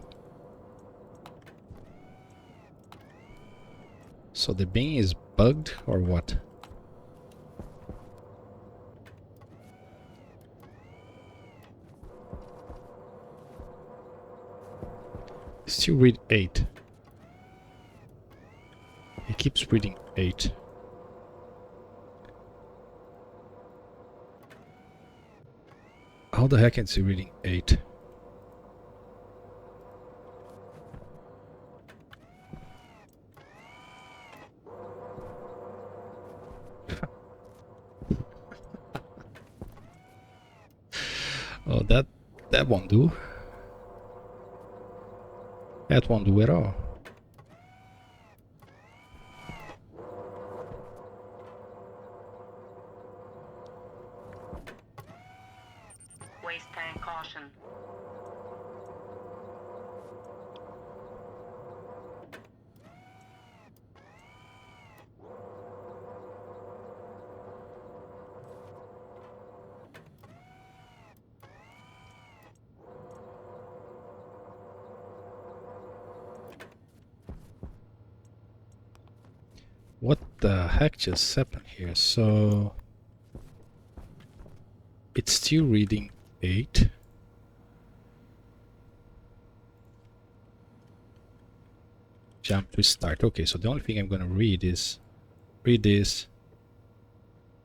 So the bin is bugged or what? Still read 8. He keeps reading 8. How the heck is he reading 8? Oh, that won't do. That won't do at all. Waste tank caution. What the heck just happened here? So it's still reading 8. Jump to start. Okay, so the only thing I'm gonna read is read this,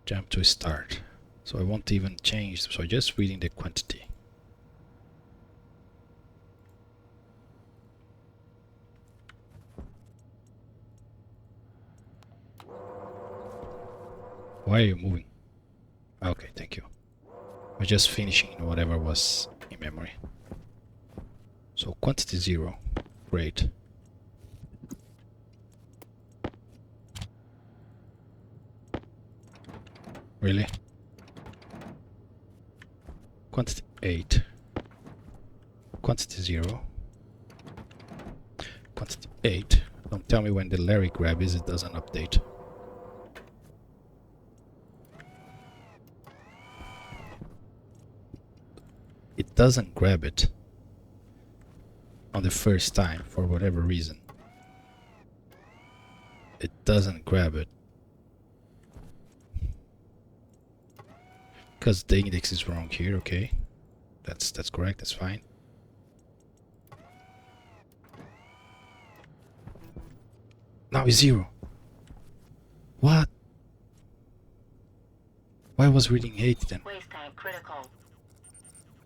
jump to start. So I won't even change, so just reading the quantity. Why are you moving? Okay, thank you. I was just finishing whatever was in memory. So quantity 0. Great. Really? Quantity 8. Quantity 0. Quantity 8. Don't tell me when the Larre grab is, it doesn't update. It doesn't grab it on the first time for whatever reason. It doesn't grab it because the index is wrong here. Okay, that's correct. That's fine. Now it's 0. What? Why was reading 8 then? Waste tank critical.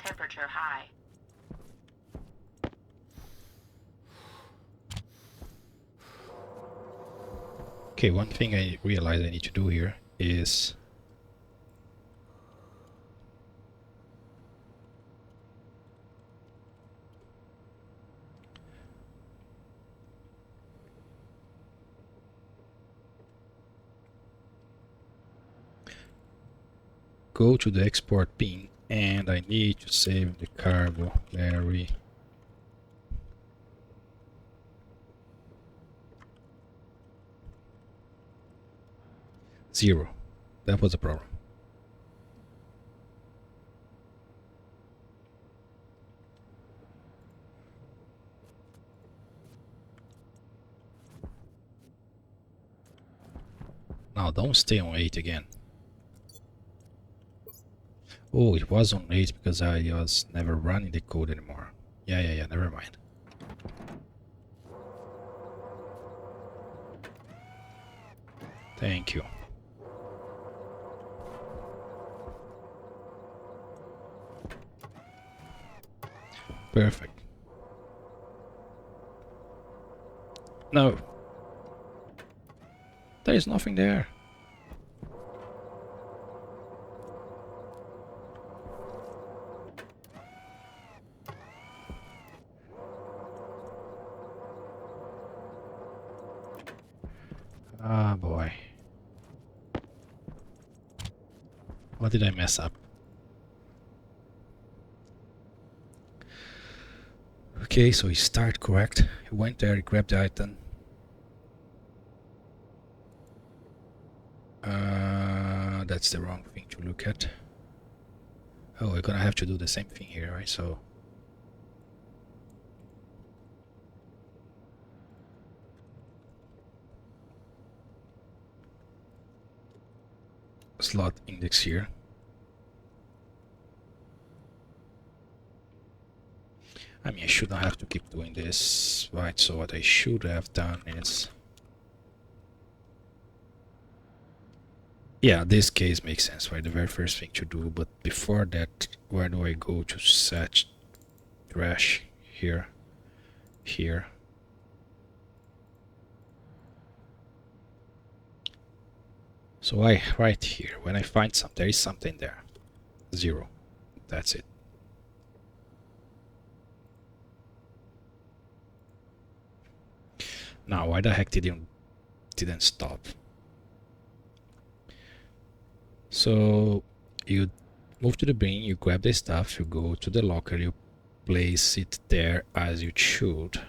Temperature high. Okay, one thing I realize I need to do here is go to the export bin and I need to save the cargo Larre. Zero. That was a problem. Now don't stay on 8 again. Oh, it was on 8 because I was never running the code anymore. Yeah, never mind. Thank you. Perfect. No. There is nothing there. Ah, boy. What did I mess up? Okay, Okay, so he started correct. He went there, he grabbed the item. That's the wrong thing to look at. Oh, we're gonna have to do the same thing here, right? So slot index here. I mean, I should not have to keep doing this, right? So what I should have done is... Yeah, this case makes sense, right? The very first thing to do, but before that, where do I go to set trash? Here. Here. So I, right here, when I find something, there is something there. 0. That's it. Now, why the heck didn't stop? So you move to the bin, you grab the stuff, you go to the locker, you place it there as you should.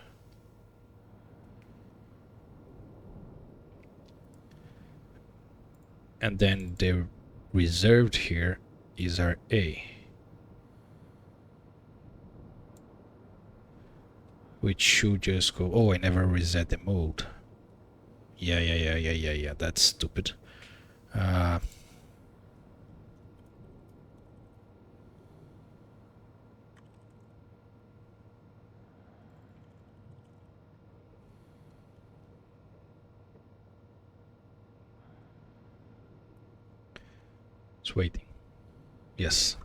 And then the reserved here is our A, which should just go... Oh, I never reset the mode. Yeah, that's stupid. It's waiting. Yes.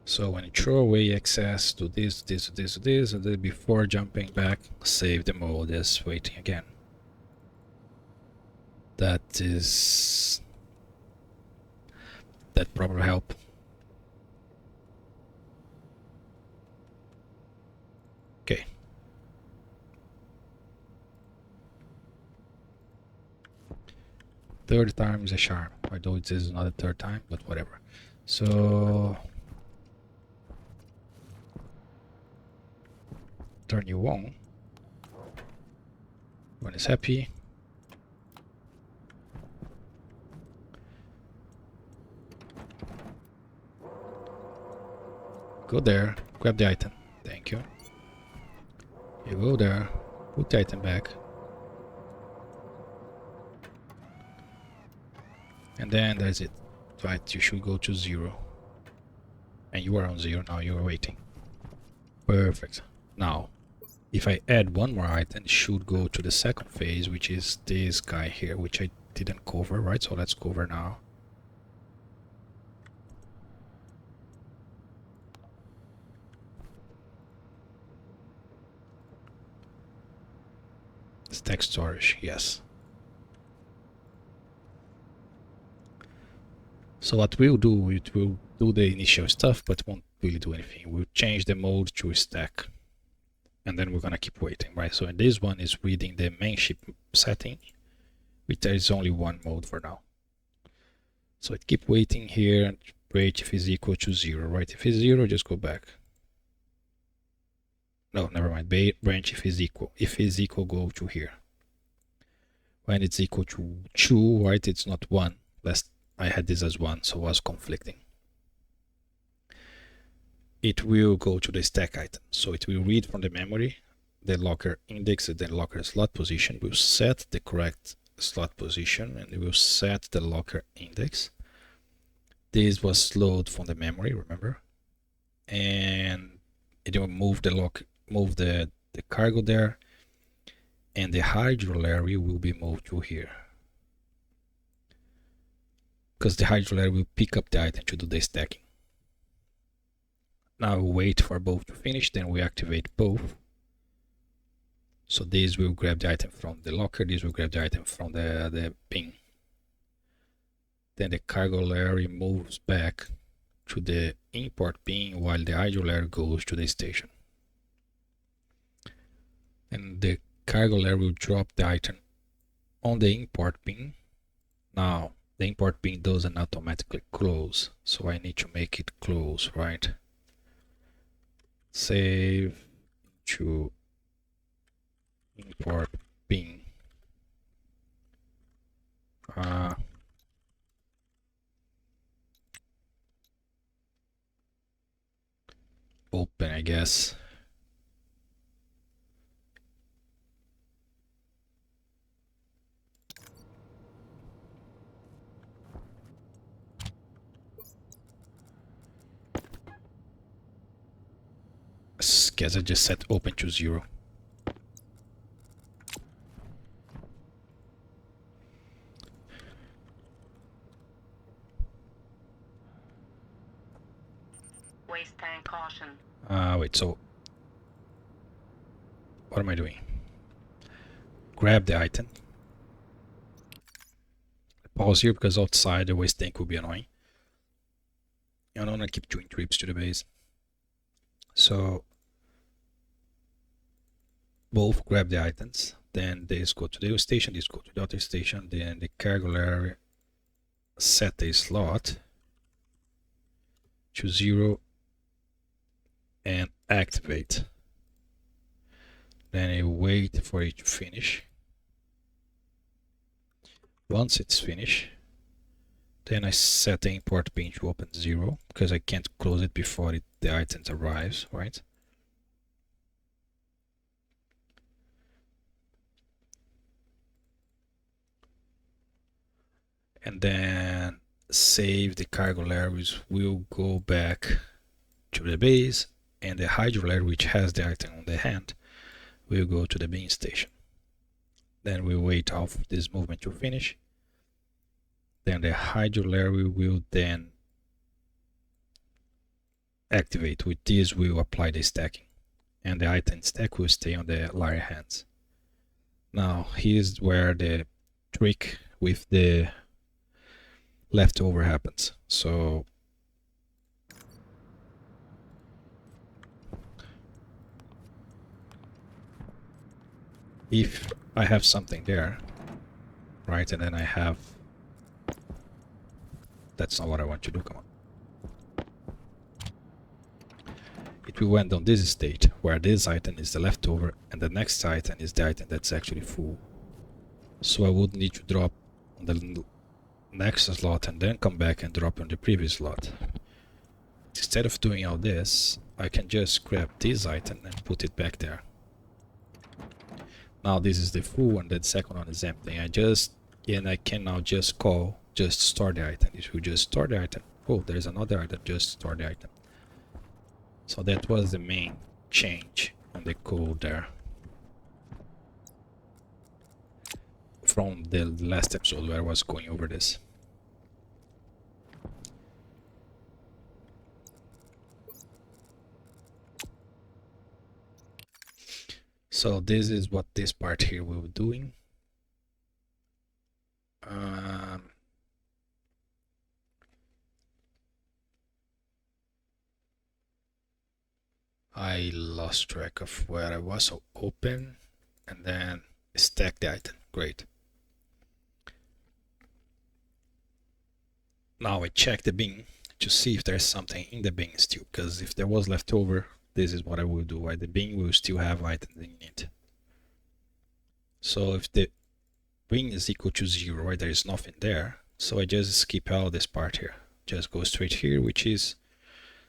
So when you throw away excess, do this, and then before jumping back, save the mode as waiting again. That probably help. Okay. Third time is a charm. Although it is not a third time, but whatever. So turn you on. When it's happy. Go there, grab the item. Thank you. You go there, put the item back. And then that's it. Right, you should go to 0. And you are on 0 now, you are waiting. Perfect. Now, if I add one more item, it should go to the second phase, which is this guy here, which I didn't cover, right? So let's cover now. Stack storage, yes. So what we'll do, it will do the initial stuff, but won't really do anything. We'll change the mode to stack. And then we're gonna keep waiting, right? So this one is reading the main ship setting, which there is only one mode for now. So it keep waiting here and wait if it's equal to 0, right? If it's 0, just go back. No, never mind. Branch if it's equal. If it's equal, go to here. When it's equal to 2, right? It's not 1. Last I had this as 1, so it was conflicting. It will go to the stack item. So it will read from the memory the locker index and the locker slot position. Will set the correct slot position and it will set the locker index. This was loaded from the memory, remember? And it will move the cargo there, and the hydro Larre will be moved to here. Because the hydro Larre will pick up the item to do the stacking. Now we'll wait for both to finish, then we activate both. So this will grab the item from the locker, this will grab the item from the bin. Then the cargo Larre moves back to the import bin while the hydro Larre goes to the station. And the cargo Larre will drop the item on the import bin. Now the import bin doesn't automatically close, so I need to make it close, right? Save to import bin. Open, I guess. Guess I just set open to 0. Waste tank caution. Wait, so what am I doing? Grab the item. Pause here because outside the waste tank will be annoying. I don't want to keep doing trips to the base. So both grab the items, then this go to the station, this go to the other station, then the cargo Larre set a slot to 0 and activate. Then I wait for it to finish. Once it's finished, then I set the import bin to open 0 because I can't close it before the item arrives, right? And then save the cargo Larres will go back to the base, and the hydro Larre, which has the item on the hand, will go to the bin station. Then we wait off this movement to finish. Then the hydro Larre will then activate. With this, we will apply the stacking, and the item stack will stay on the Larre hands. Now, here's where the trick with the leftover happens. So if I have something there, right, and then I have, that's not what I want to do, come on. It will end on this state where this item is the leftover and the next item is the item that's actually full. So I would need to drop on the next slot and then come back and drop on the previous slot. Instead of doing all this, I can just grab this item and put it back there. Now this is the full and the second one is empty. I can now just store the item. It will just store the item. Oh, there's another item, just store the item. So that was the main change on the code there from the last episode where I was going over this. So this is what this part here will be doing. I lost track of where I was. So open and then stack the item. Great. Now I check the bin to see if there's something in the bin still, because if there was leftover, this is what I will do. Right? The bin will still have items in it. So if the bin is equal to 0, right, there is nothing there. So I just skip out this part here. Just go straight here, which is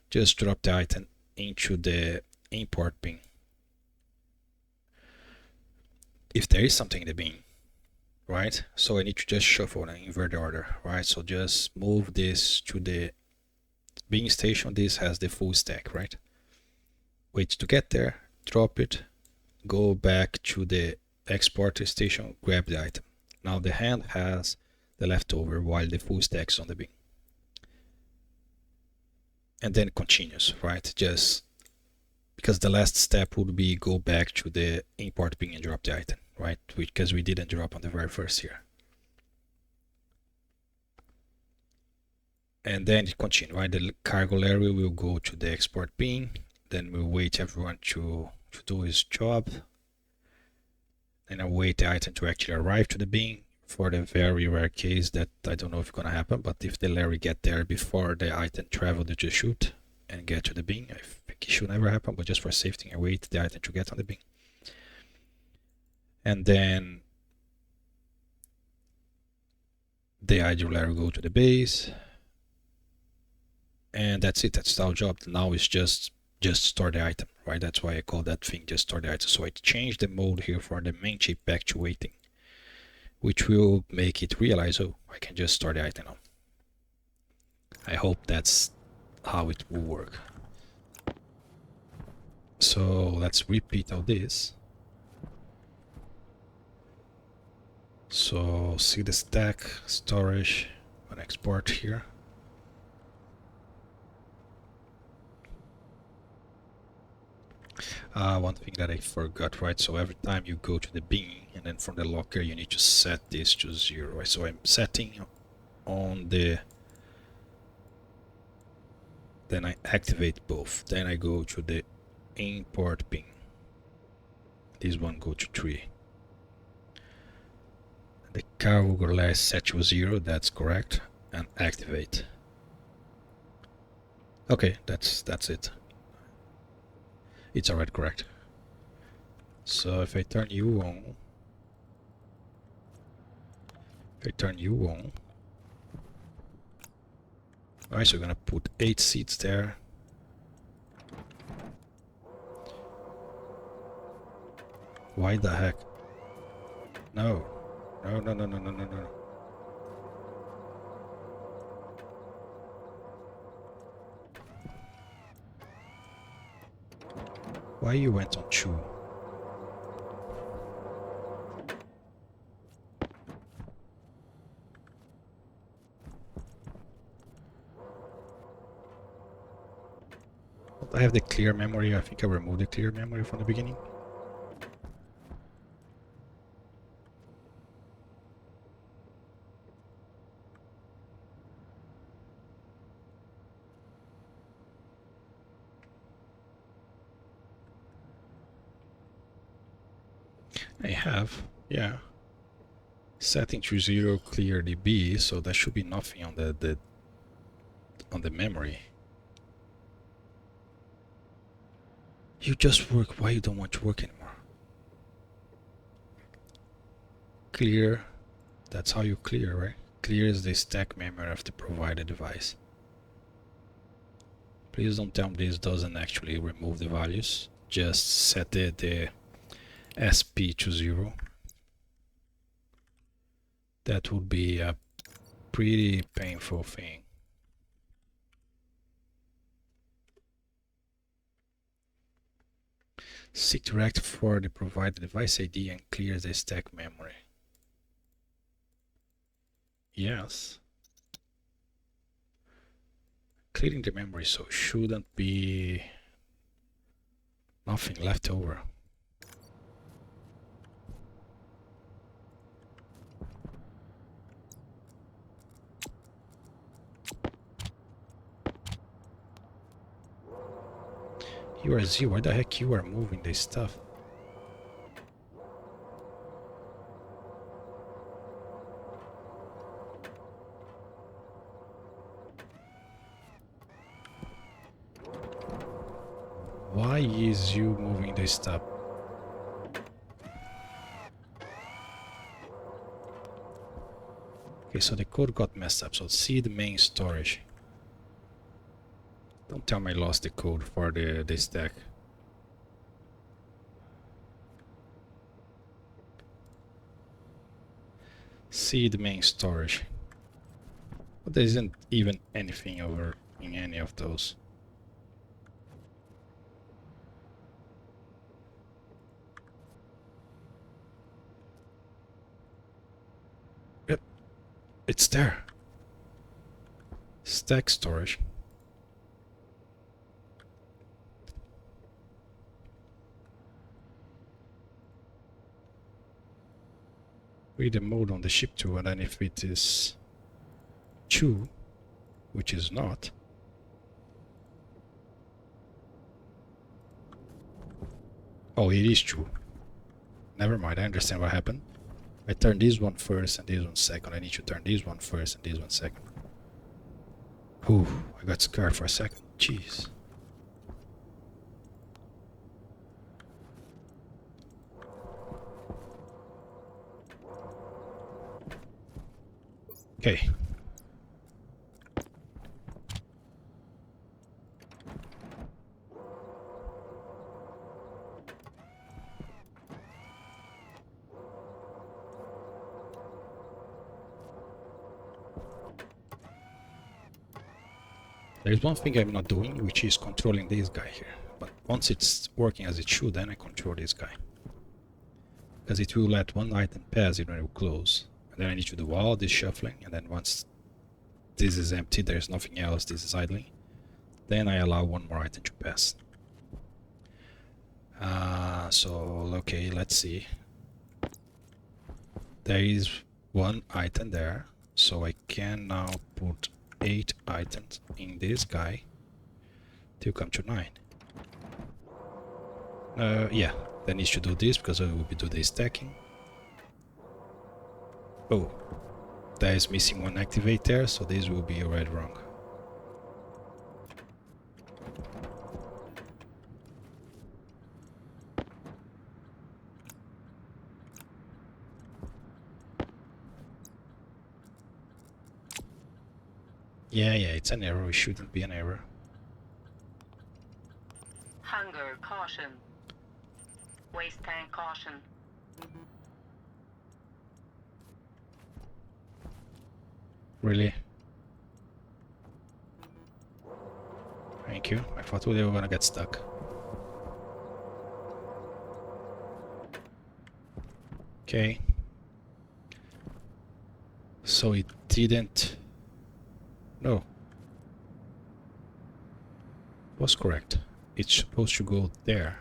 just drop the item into the import bin. If there is something in the bin, right, so I need to just shuffle and invert the order, right? So just move this to the bin station. This has the full stack, right? Wait to get there, drop it, go back to the export station, grab the item. Now the hand has the leftover while the full stack's on the bin. And then it continues, right? Just because the last step would be go back to the import bin and drop the item, right? Because we didn't drop on the very first here. And then it continues, right? The cargo Larre will go to the export bin. Then we'll wait everyone to do his job. Then I'll wait the item to actually arrive to the bin. for the very rare case that I don't know if it's gonna happen, but if the Larry get there before the item travel to the chute and get to the bin, I think it should never happen, but just for safety, I wait the item to get on the bin. And then the ideal Larry go to the base, and that's it. That's our job. Now it's just store the item, right? That's why I call that thing just store the item. So I changed the mode here for the main chip back to waiting, which will make it realize, oh, I can just store the item now. I hope that's how it will work. So let's repeat all this. So see the stack, storage, and export here. One thing that I forgot, right? So every time you go to the bin and then from the locker you need to set this to 0, right? So I'm setting on the, then I activate both, then I go to the import bin. This one go to 3. The cargo is set to 0, that's correct, and activate. Okay, that's it. It's already correct. So if I turn you on, alright, so we're gonna put 8 seats there. Why the heck? No. No. Why you went on 2? I have the clear memory. I think I removed the clear memory from the beginning. I have, yeah. Setting to 0 clear DB, so there should be nothing on the memory. You just work. Why you don't want to work anymore? Clear. That's how you clear, right? Clears the stack memory of the provided device. Please don't tell me this doesn't actually remove the values. Just set the SP to 0. That would be a pretty painful thing. Seek direct for the provided device ID and clear the stack memory. Yes. Clearing the memory, so shouldn't be nothing left over. You are Z, why the heck you are moving this stuff? Why is you moving this stuff? Okay, so the code got messed up, so see the main storage. Don't tell me I lost the code for the stack. See the main storage. But there isn't even anything over in any of those. Yep, it's there. Stack storage. Read the mode on the ship too, and then if it is 2, which is not, oh, it is 2. Never mind, I understand what happened. I turn this one first and this one second. I need to turn this one first and this one second. Ooh, I got scared for a second. Jeez. Okay. There's one thing I'm not doing, which is controlling this guy here. But once it's working as it should, then I control this guy. Because it will let one item pass it when it will close. And then I need to do all this shuffling, and then once this is empty, there's nothing else, this is idling, then I allow one more item to pass. So, okay, let's see. There is one item there, so I can now put 8 items in this guy till come to 9. Yeah, then needs to do this because I will be doing the stacking. Oh, there is missing one activate there, so this will be already wrong. Yeah, it's an error. It shouldn't be an error. Hunger caution. Waste tank caution. Really? Thank you. I thought we were gonna get stuck. Okay. So it didn't... No. Was correct. It's supposed to go there.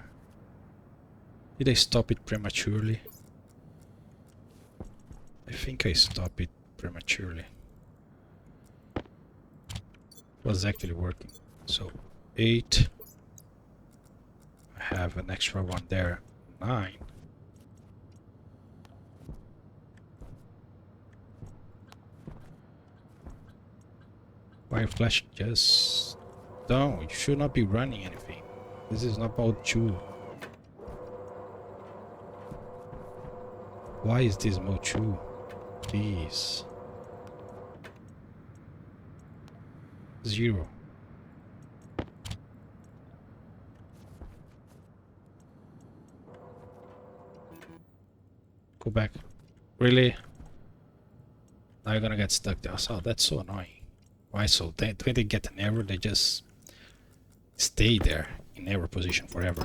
Did I stop it prematurely? I think I stopped it prematurely. It was actually working. So 8. I have an extra one there. 9. Why flash just... No, you should not be running anything. This is not about you. Why is this mode 2? Please. 0. Go back. Really? Now you're gonna get stuck there. Oh, that's so annoying. Why so? When they get an error, they just stay there in error position forever.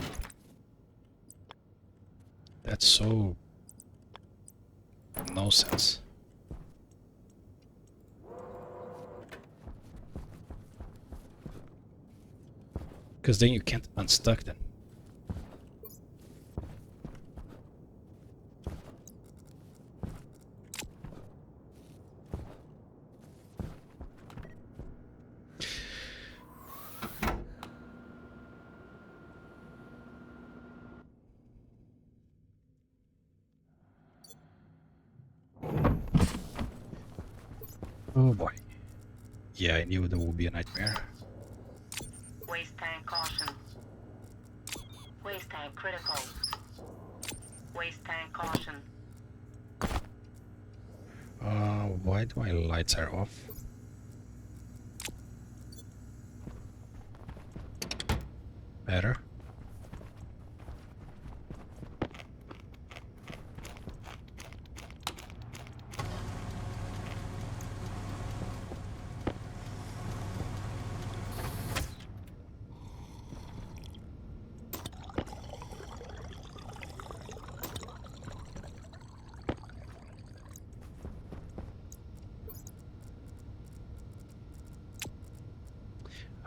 That's so nonsense. Because then you can't unstuck them. Oh boy. Yeah, I knew there would be a nightmare. Waste tank caution. Waste tank critical. Waste tank caution. Why do my lights are off? Better.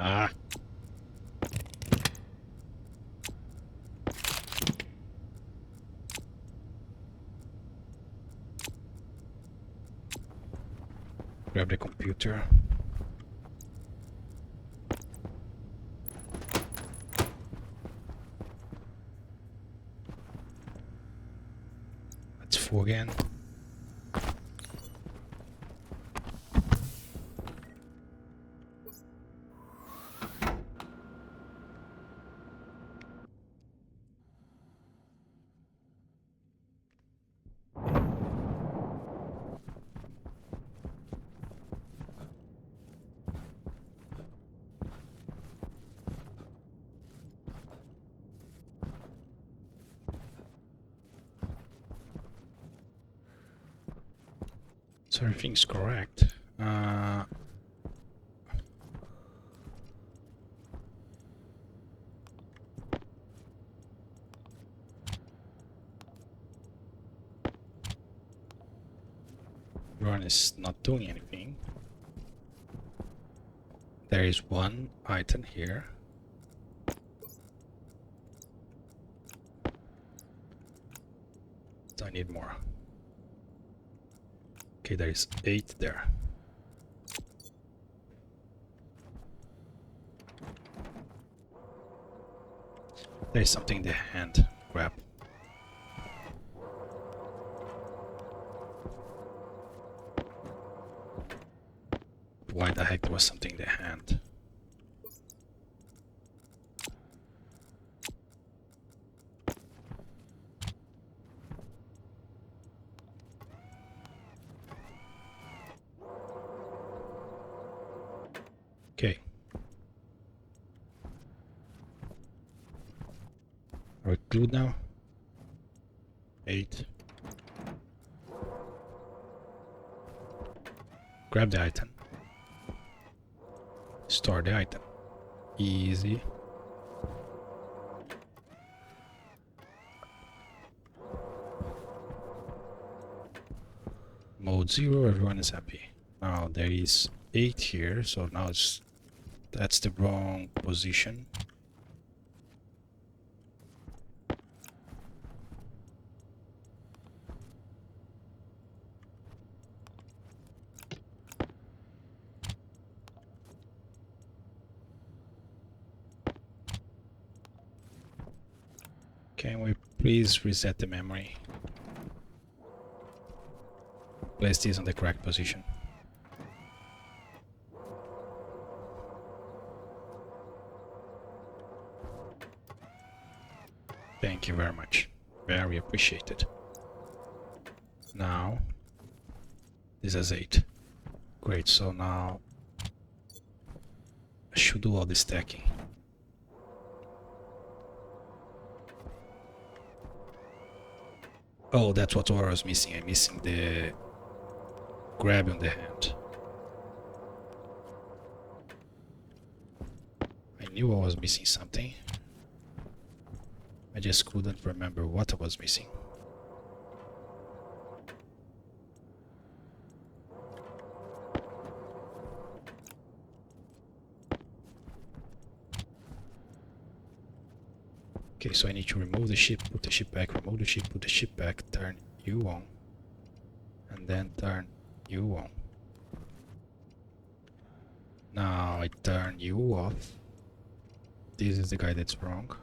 Ah. Grab the computer. That's 4 again. So everything's correct. Run is not doing anything. There is one item here. I need more. Okay, there is 8 there. There is something in the hand. Grab. Why the heck there was something in the hand? Okay. Are we glued now? 8. Grab the item. Store the item. Easy. Mode 0, everyone is happy. Now there is 8 here, so now that's the wrong position. Can we please reset the memory? Place this on the correct position. Thank you very much. Very appreciated. Now, this is 8. Great, so now I should do all the stacking. Oh, that's what I was missing. I'm missing the grab on the hand. I knew I was missing something. I just couldn't remember what I was missing. Okay, so I need to remove the ship, put the ship back, remove the ship, put the ship back, turn you on, and then turn you on. Now I turn you off. This is the guy that's wrong.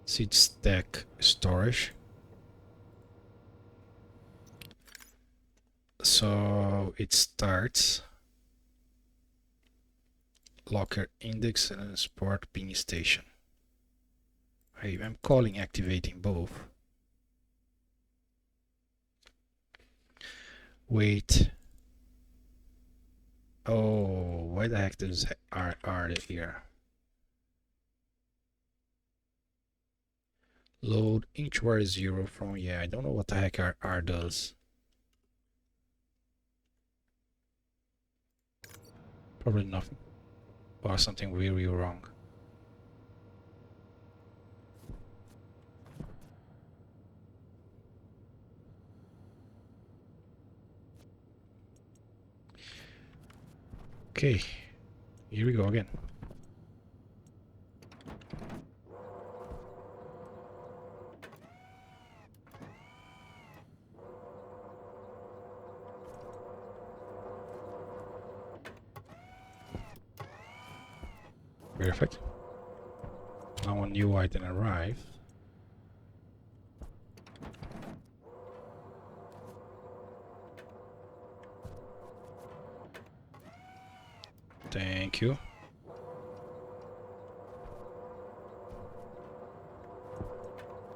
Seed stack storage. So it starts locker index and sport pin station. I'm calling activating both. Wait. Oh, why the heck does R here? Load inchwire 0 from, yeah, I don't know what the heck R does. Probably nothing. Or something really wrong. Okay, here we go again. Perfect. Now a new item arrives. Thank you.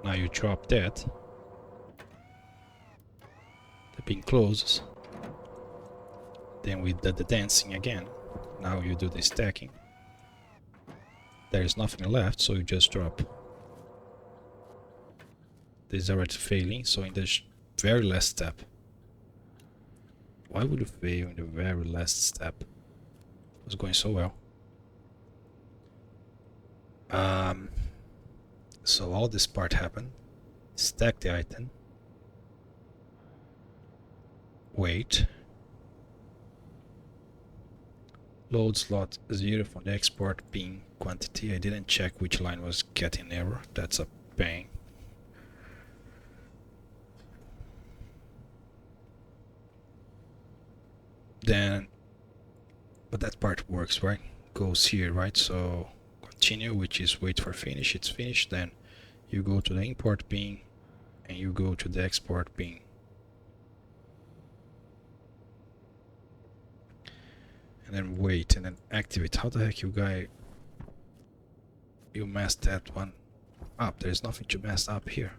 Now you drop that. The pin closes. Then we did the dancing again. Now you do the stacking. There is nothing left, so you just drop. This is already failing, so in the very last step, Why would you fail in the very last step? It was going so well. So all this part happened. Stack the item. Wait. Load slot 0 from the export pin quantity. I didn't check which line was getting error. That's a pain. Then, but that part works, right? Goes here, right? So continue, which is wait for finish. It's finished. Then you go to the import pin and you go to the export pin. And then wait and then activate. How the heck you messed that one up? There's nothing to mess up here.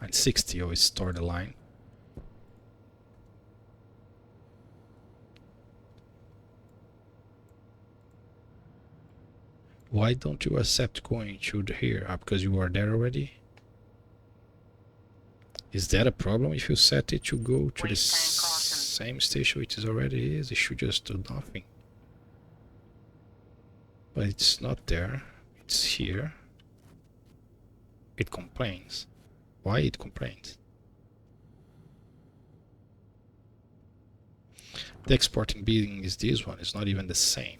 Line 60 always store the line. Why don't you accept going to here? Because you are there already? Is that a problem if you set it to go to the same station it already is? It should just do nothing. But it's not there. It's here. It complains. Why it complains? The exporting billing is this one. It's not even the same.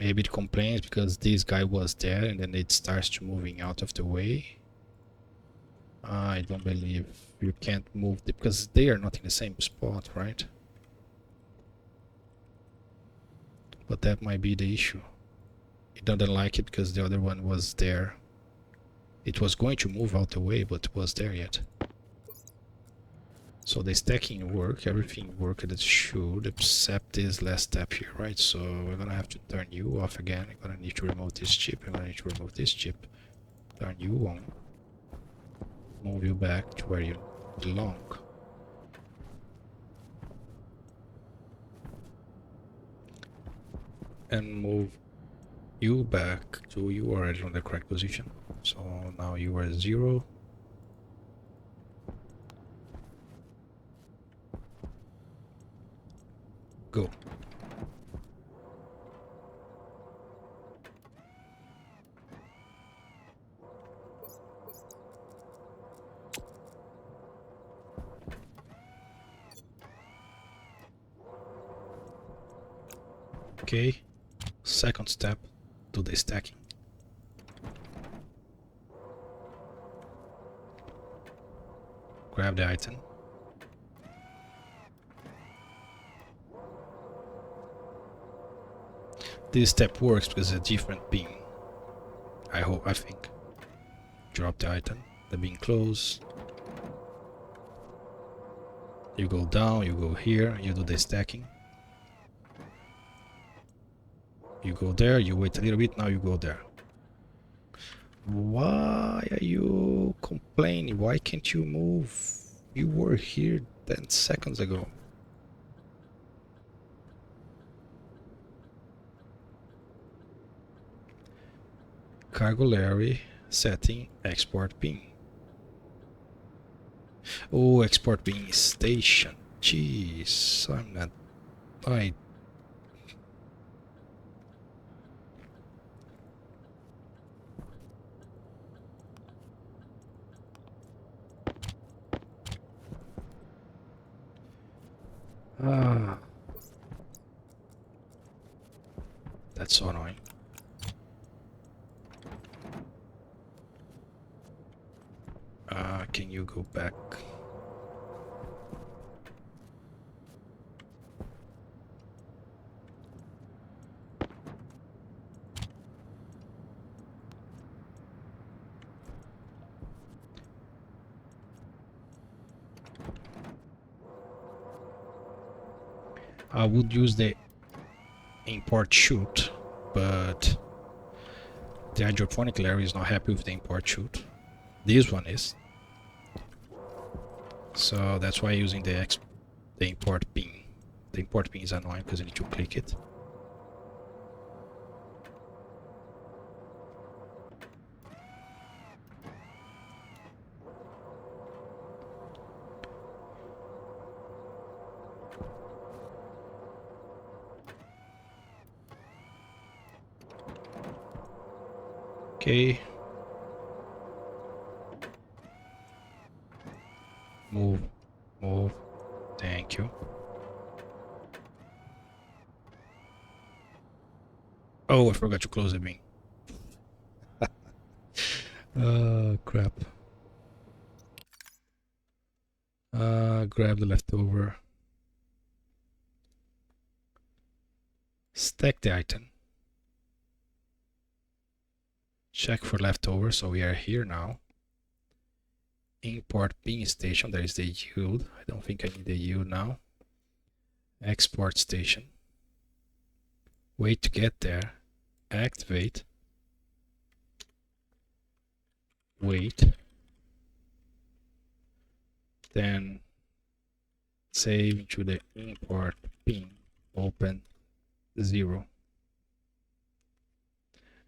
Maybe it complains because this guy was there and then it starts to moving out of the way. I don't believe you can't move because they are not in the same spot, right? But that might be the issue. It doesn't like it because the other one was there. It was going to move out the way, but it was there yet. So the stacking worked, everything worked as it should, except this last step here, right? So we're gonna have to turn you off again. I'm gonna need to remove this chip. I'm gonna need to remove this chip. Turn you on. Move you back to where you belong. And move you back to you already on the correct position. So now you are 0. Go. Okay. Second step, do the stacking. Grab the item. This step works because it's a different bin. I think. Drop the item, the bin close. You go down, you go here, you do the stacking. You go there, you wait a little bit, now you go there. Why are you complaining? Why can't you move? You were here 10 seconds ago. Cargo Larre, setting, export pin. Oh, export pin station. Jeez, I'm not... That's so annoying. Can you go back? I would use the import chute, but the hydroponic Larre is not happy with the import chute. This one is. So that's why using the import pin. The import pin is annoying because you need to click it. Okay. Move. Move. Thank you. Oh, I forgot to close the bin. Crap. Grab the leftover. Stack the item. Check for leftover, so we are here now. Import bin station, there is the yield. I don't think I need the yield now. Export station. Wait to get there. Activate. Wait. Then save into the import bin. Open 0.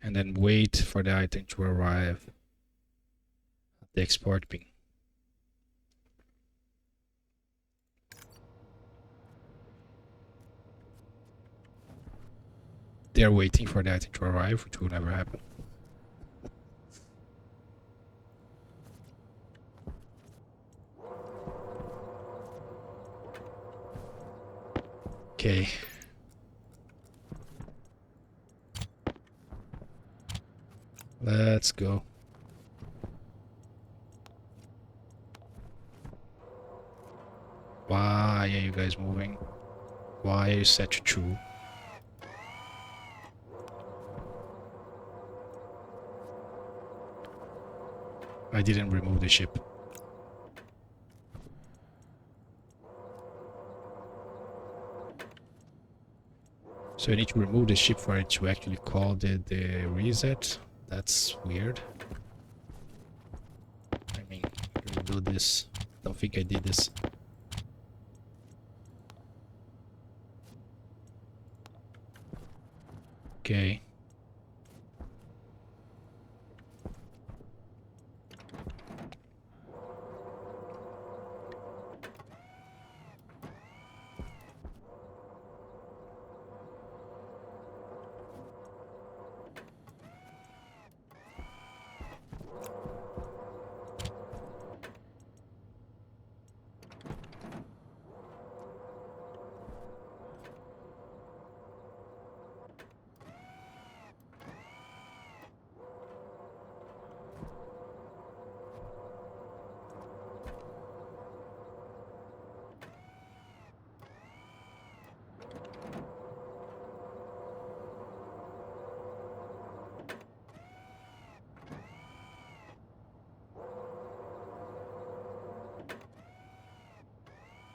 And then wait for the item to arrive at the export bin. They're waiting for the item to arrive, which will never happen. Okay. Let's go. Why are you guys moving? Why are you set to true? I didn't remove the ship. So I need to remove the ship for it to actually call the reset. That's weird. I mean, we'll do this. Don't think I did this. Okay.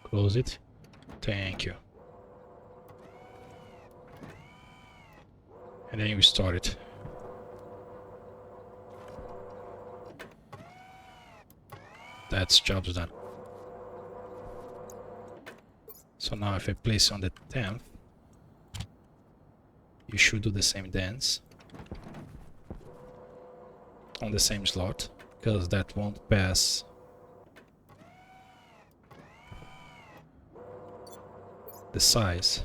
Close it. Thank you. And then you start it. That's job's done. So now if I place on the 10th, you should do the same dance on the same slot, because that won't pass the size.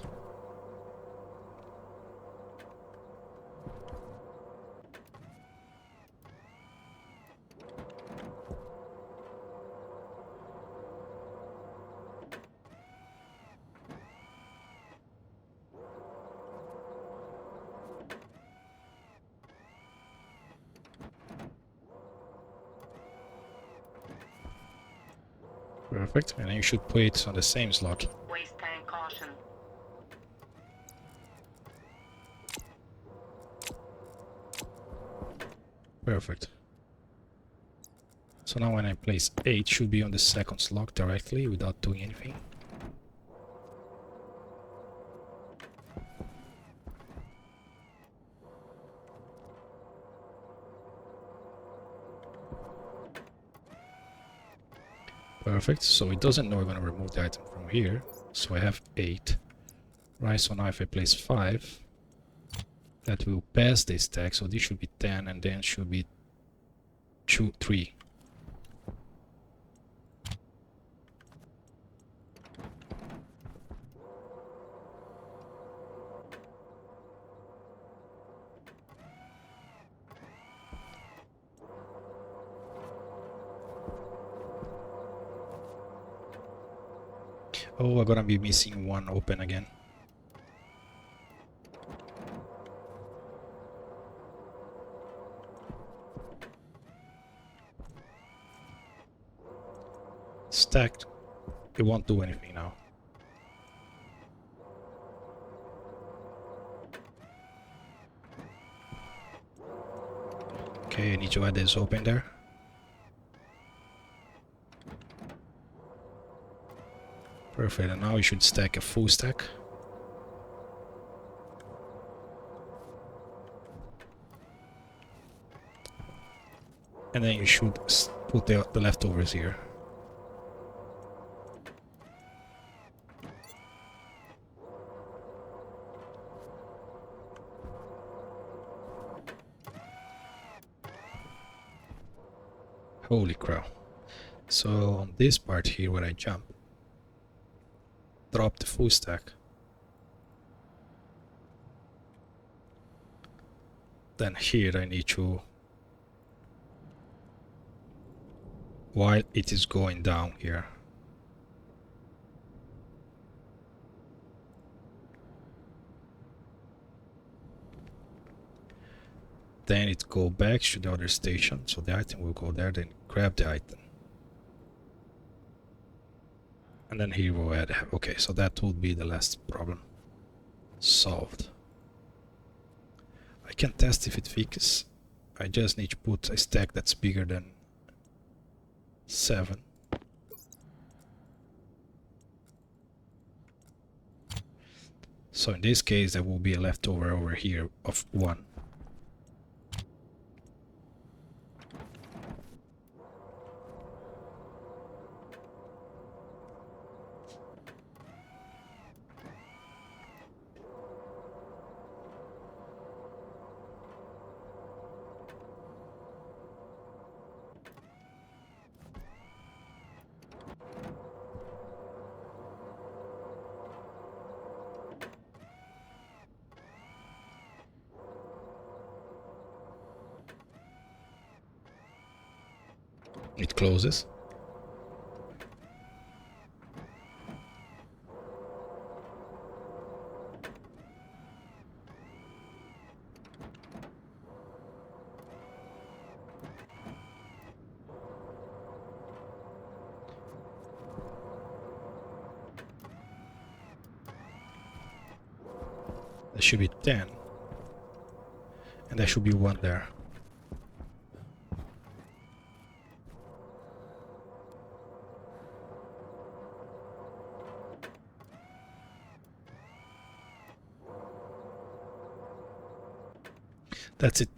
Perfect, and then you should put it on the same slot. Waste tank caution. Perfect. So now when I place 8, should be on the second slot directly without doing anything. Perfect, so it doesn't know we're going to remove the item from here. So I have 8. Right, so now if I place 5, that will pass this stack, so this should be 10, and then should be 2, 3. Oh, I'm gonna be missing one open again. Stacked. It won't do anything now. Okay, I need to add this open there. Perfect, and now we should stack a full stack. And then you should put the leftovers here. Holy crow. So on this part here where I jump, drop the full stack. Then here I need to, while it is going down here, then it go back to the other station, so the item will go there, then grab the item. And then here we'll add, okay, so that would be the last problem solved. I can test if it fixes. I just need to put a stack that's bigger than 7. So in this case there will be a leftover over here of 1. It closes. There should be 10. And there should be 1 there. That's it.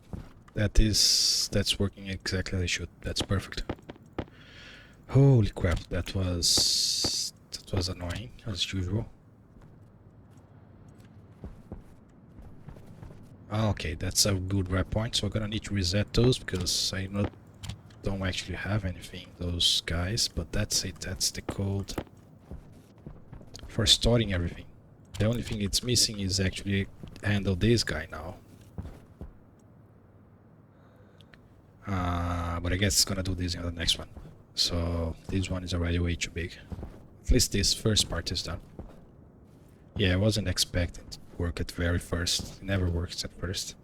That's working exactly as it should. That's perfect. Holy crap, that was annoying as usual. Okay, that's a good rep point, so I'm gonna need to reset those because I don't actually have anything, those guys, but that's it, that's the code for storing everything. The only thing it's missing is actually handle this guy now. But I guess it's gonna do this in the next one. So this one is already way too big. At least this first part is done. Yeah, I wasn't expecting it to work at very first. It never works at first.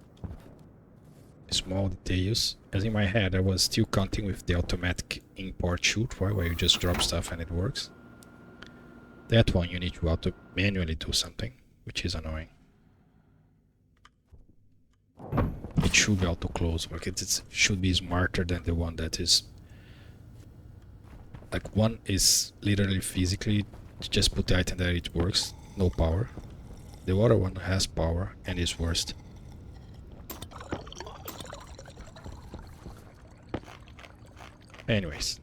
Small details. As in my head, I was still counting with the automatic import shoot, right, where you just drop stuff and it works. That one you need to manually do something, which is annoying. It should be auto close, but it should be smarter than the one that is like one is literally physically just put the item there, it works, no power. The other one has power and is worst. Anyways,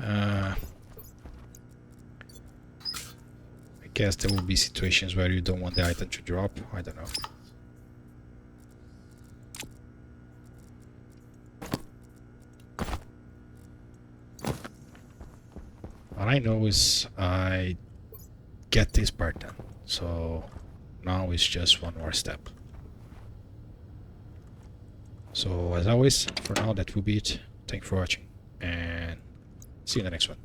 I guess there will be situations where you don't want the item to drop. I don't know. All I know is I get this part done. So now it's just one more step. So as always, for now that will be it. Thank you for watching and see you in the next one.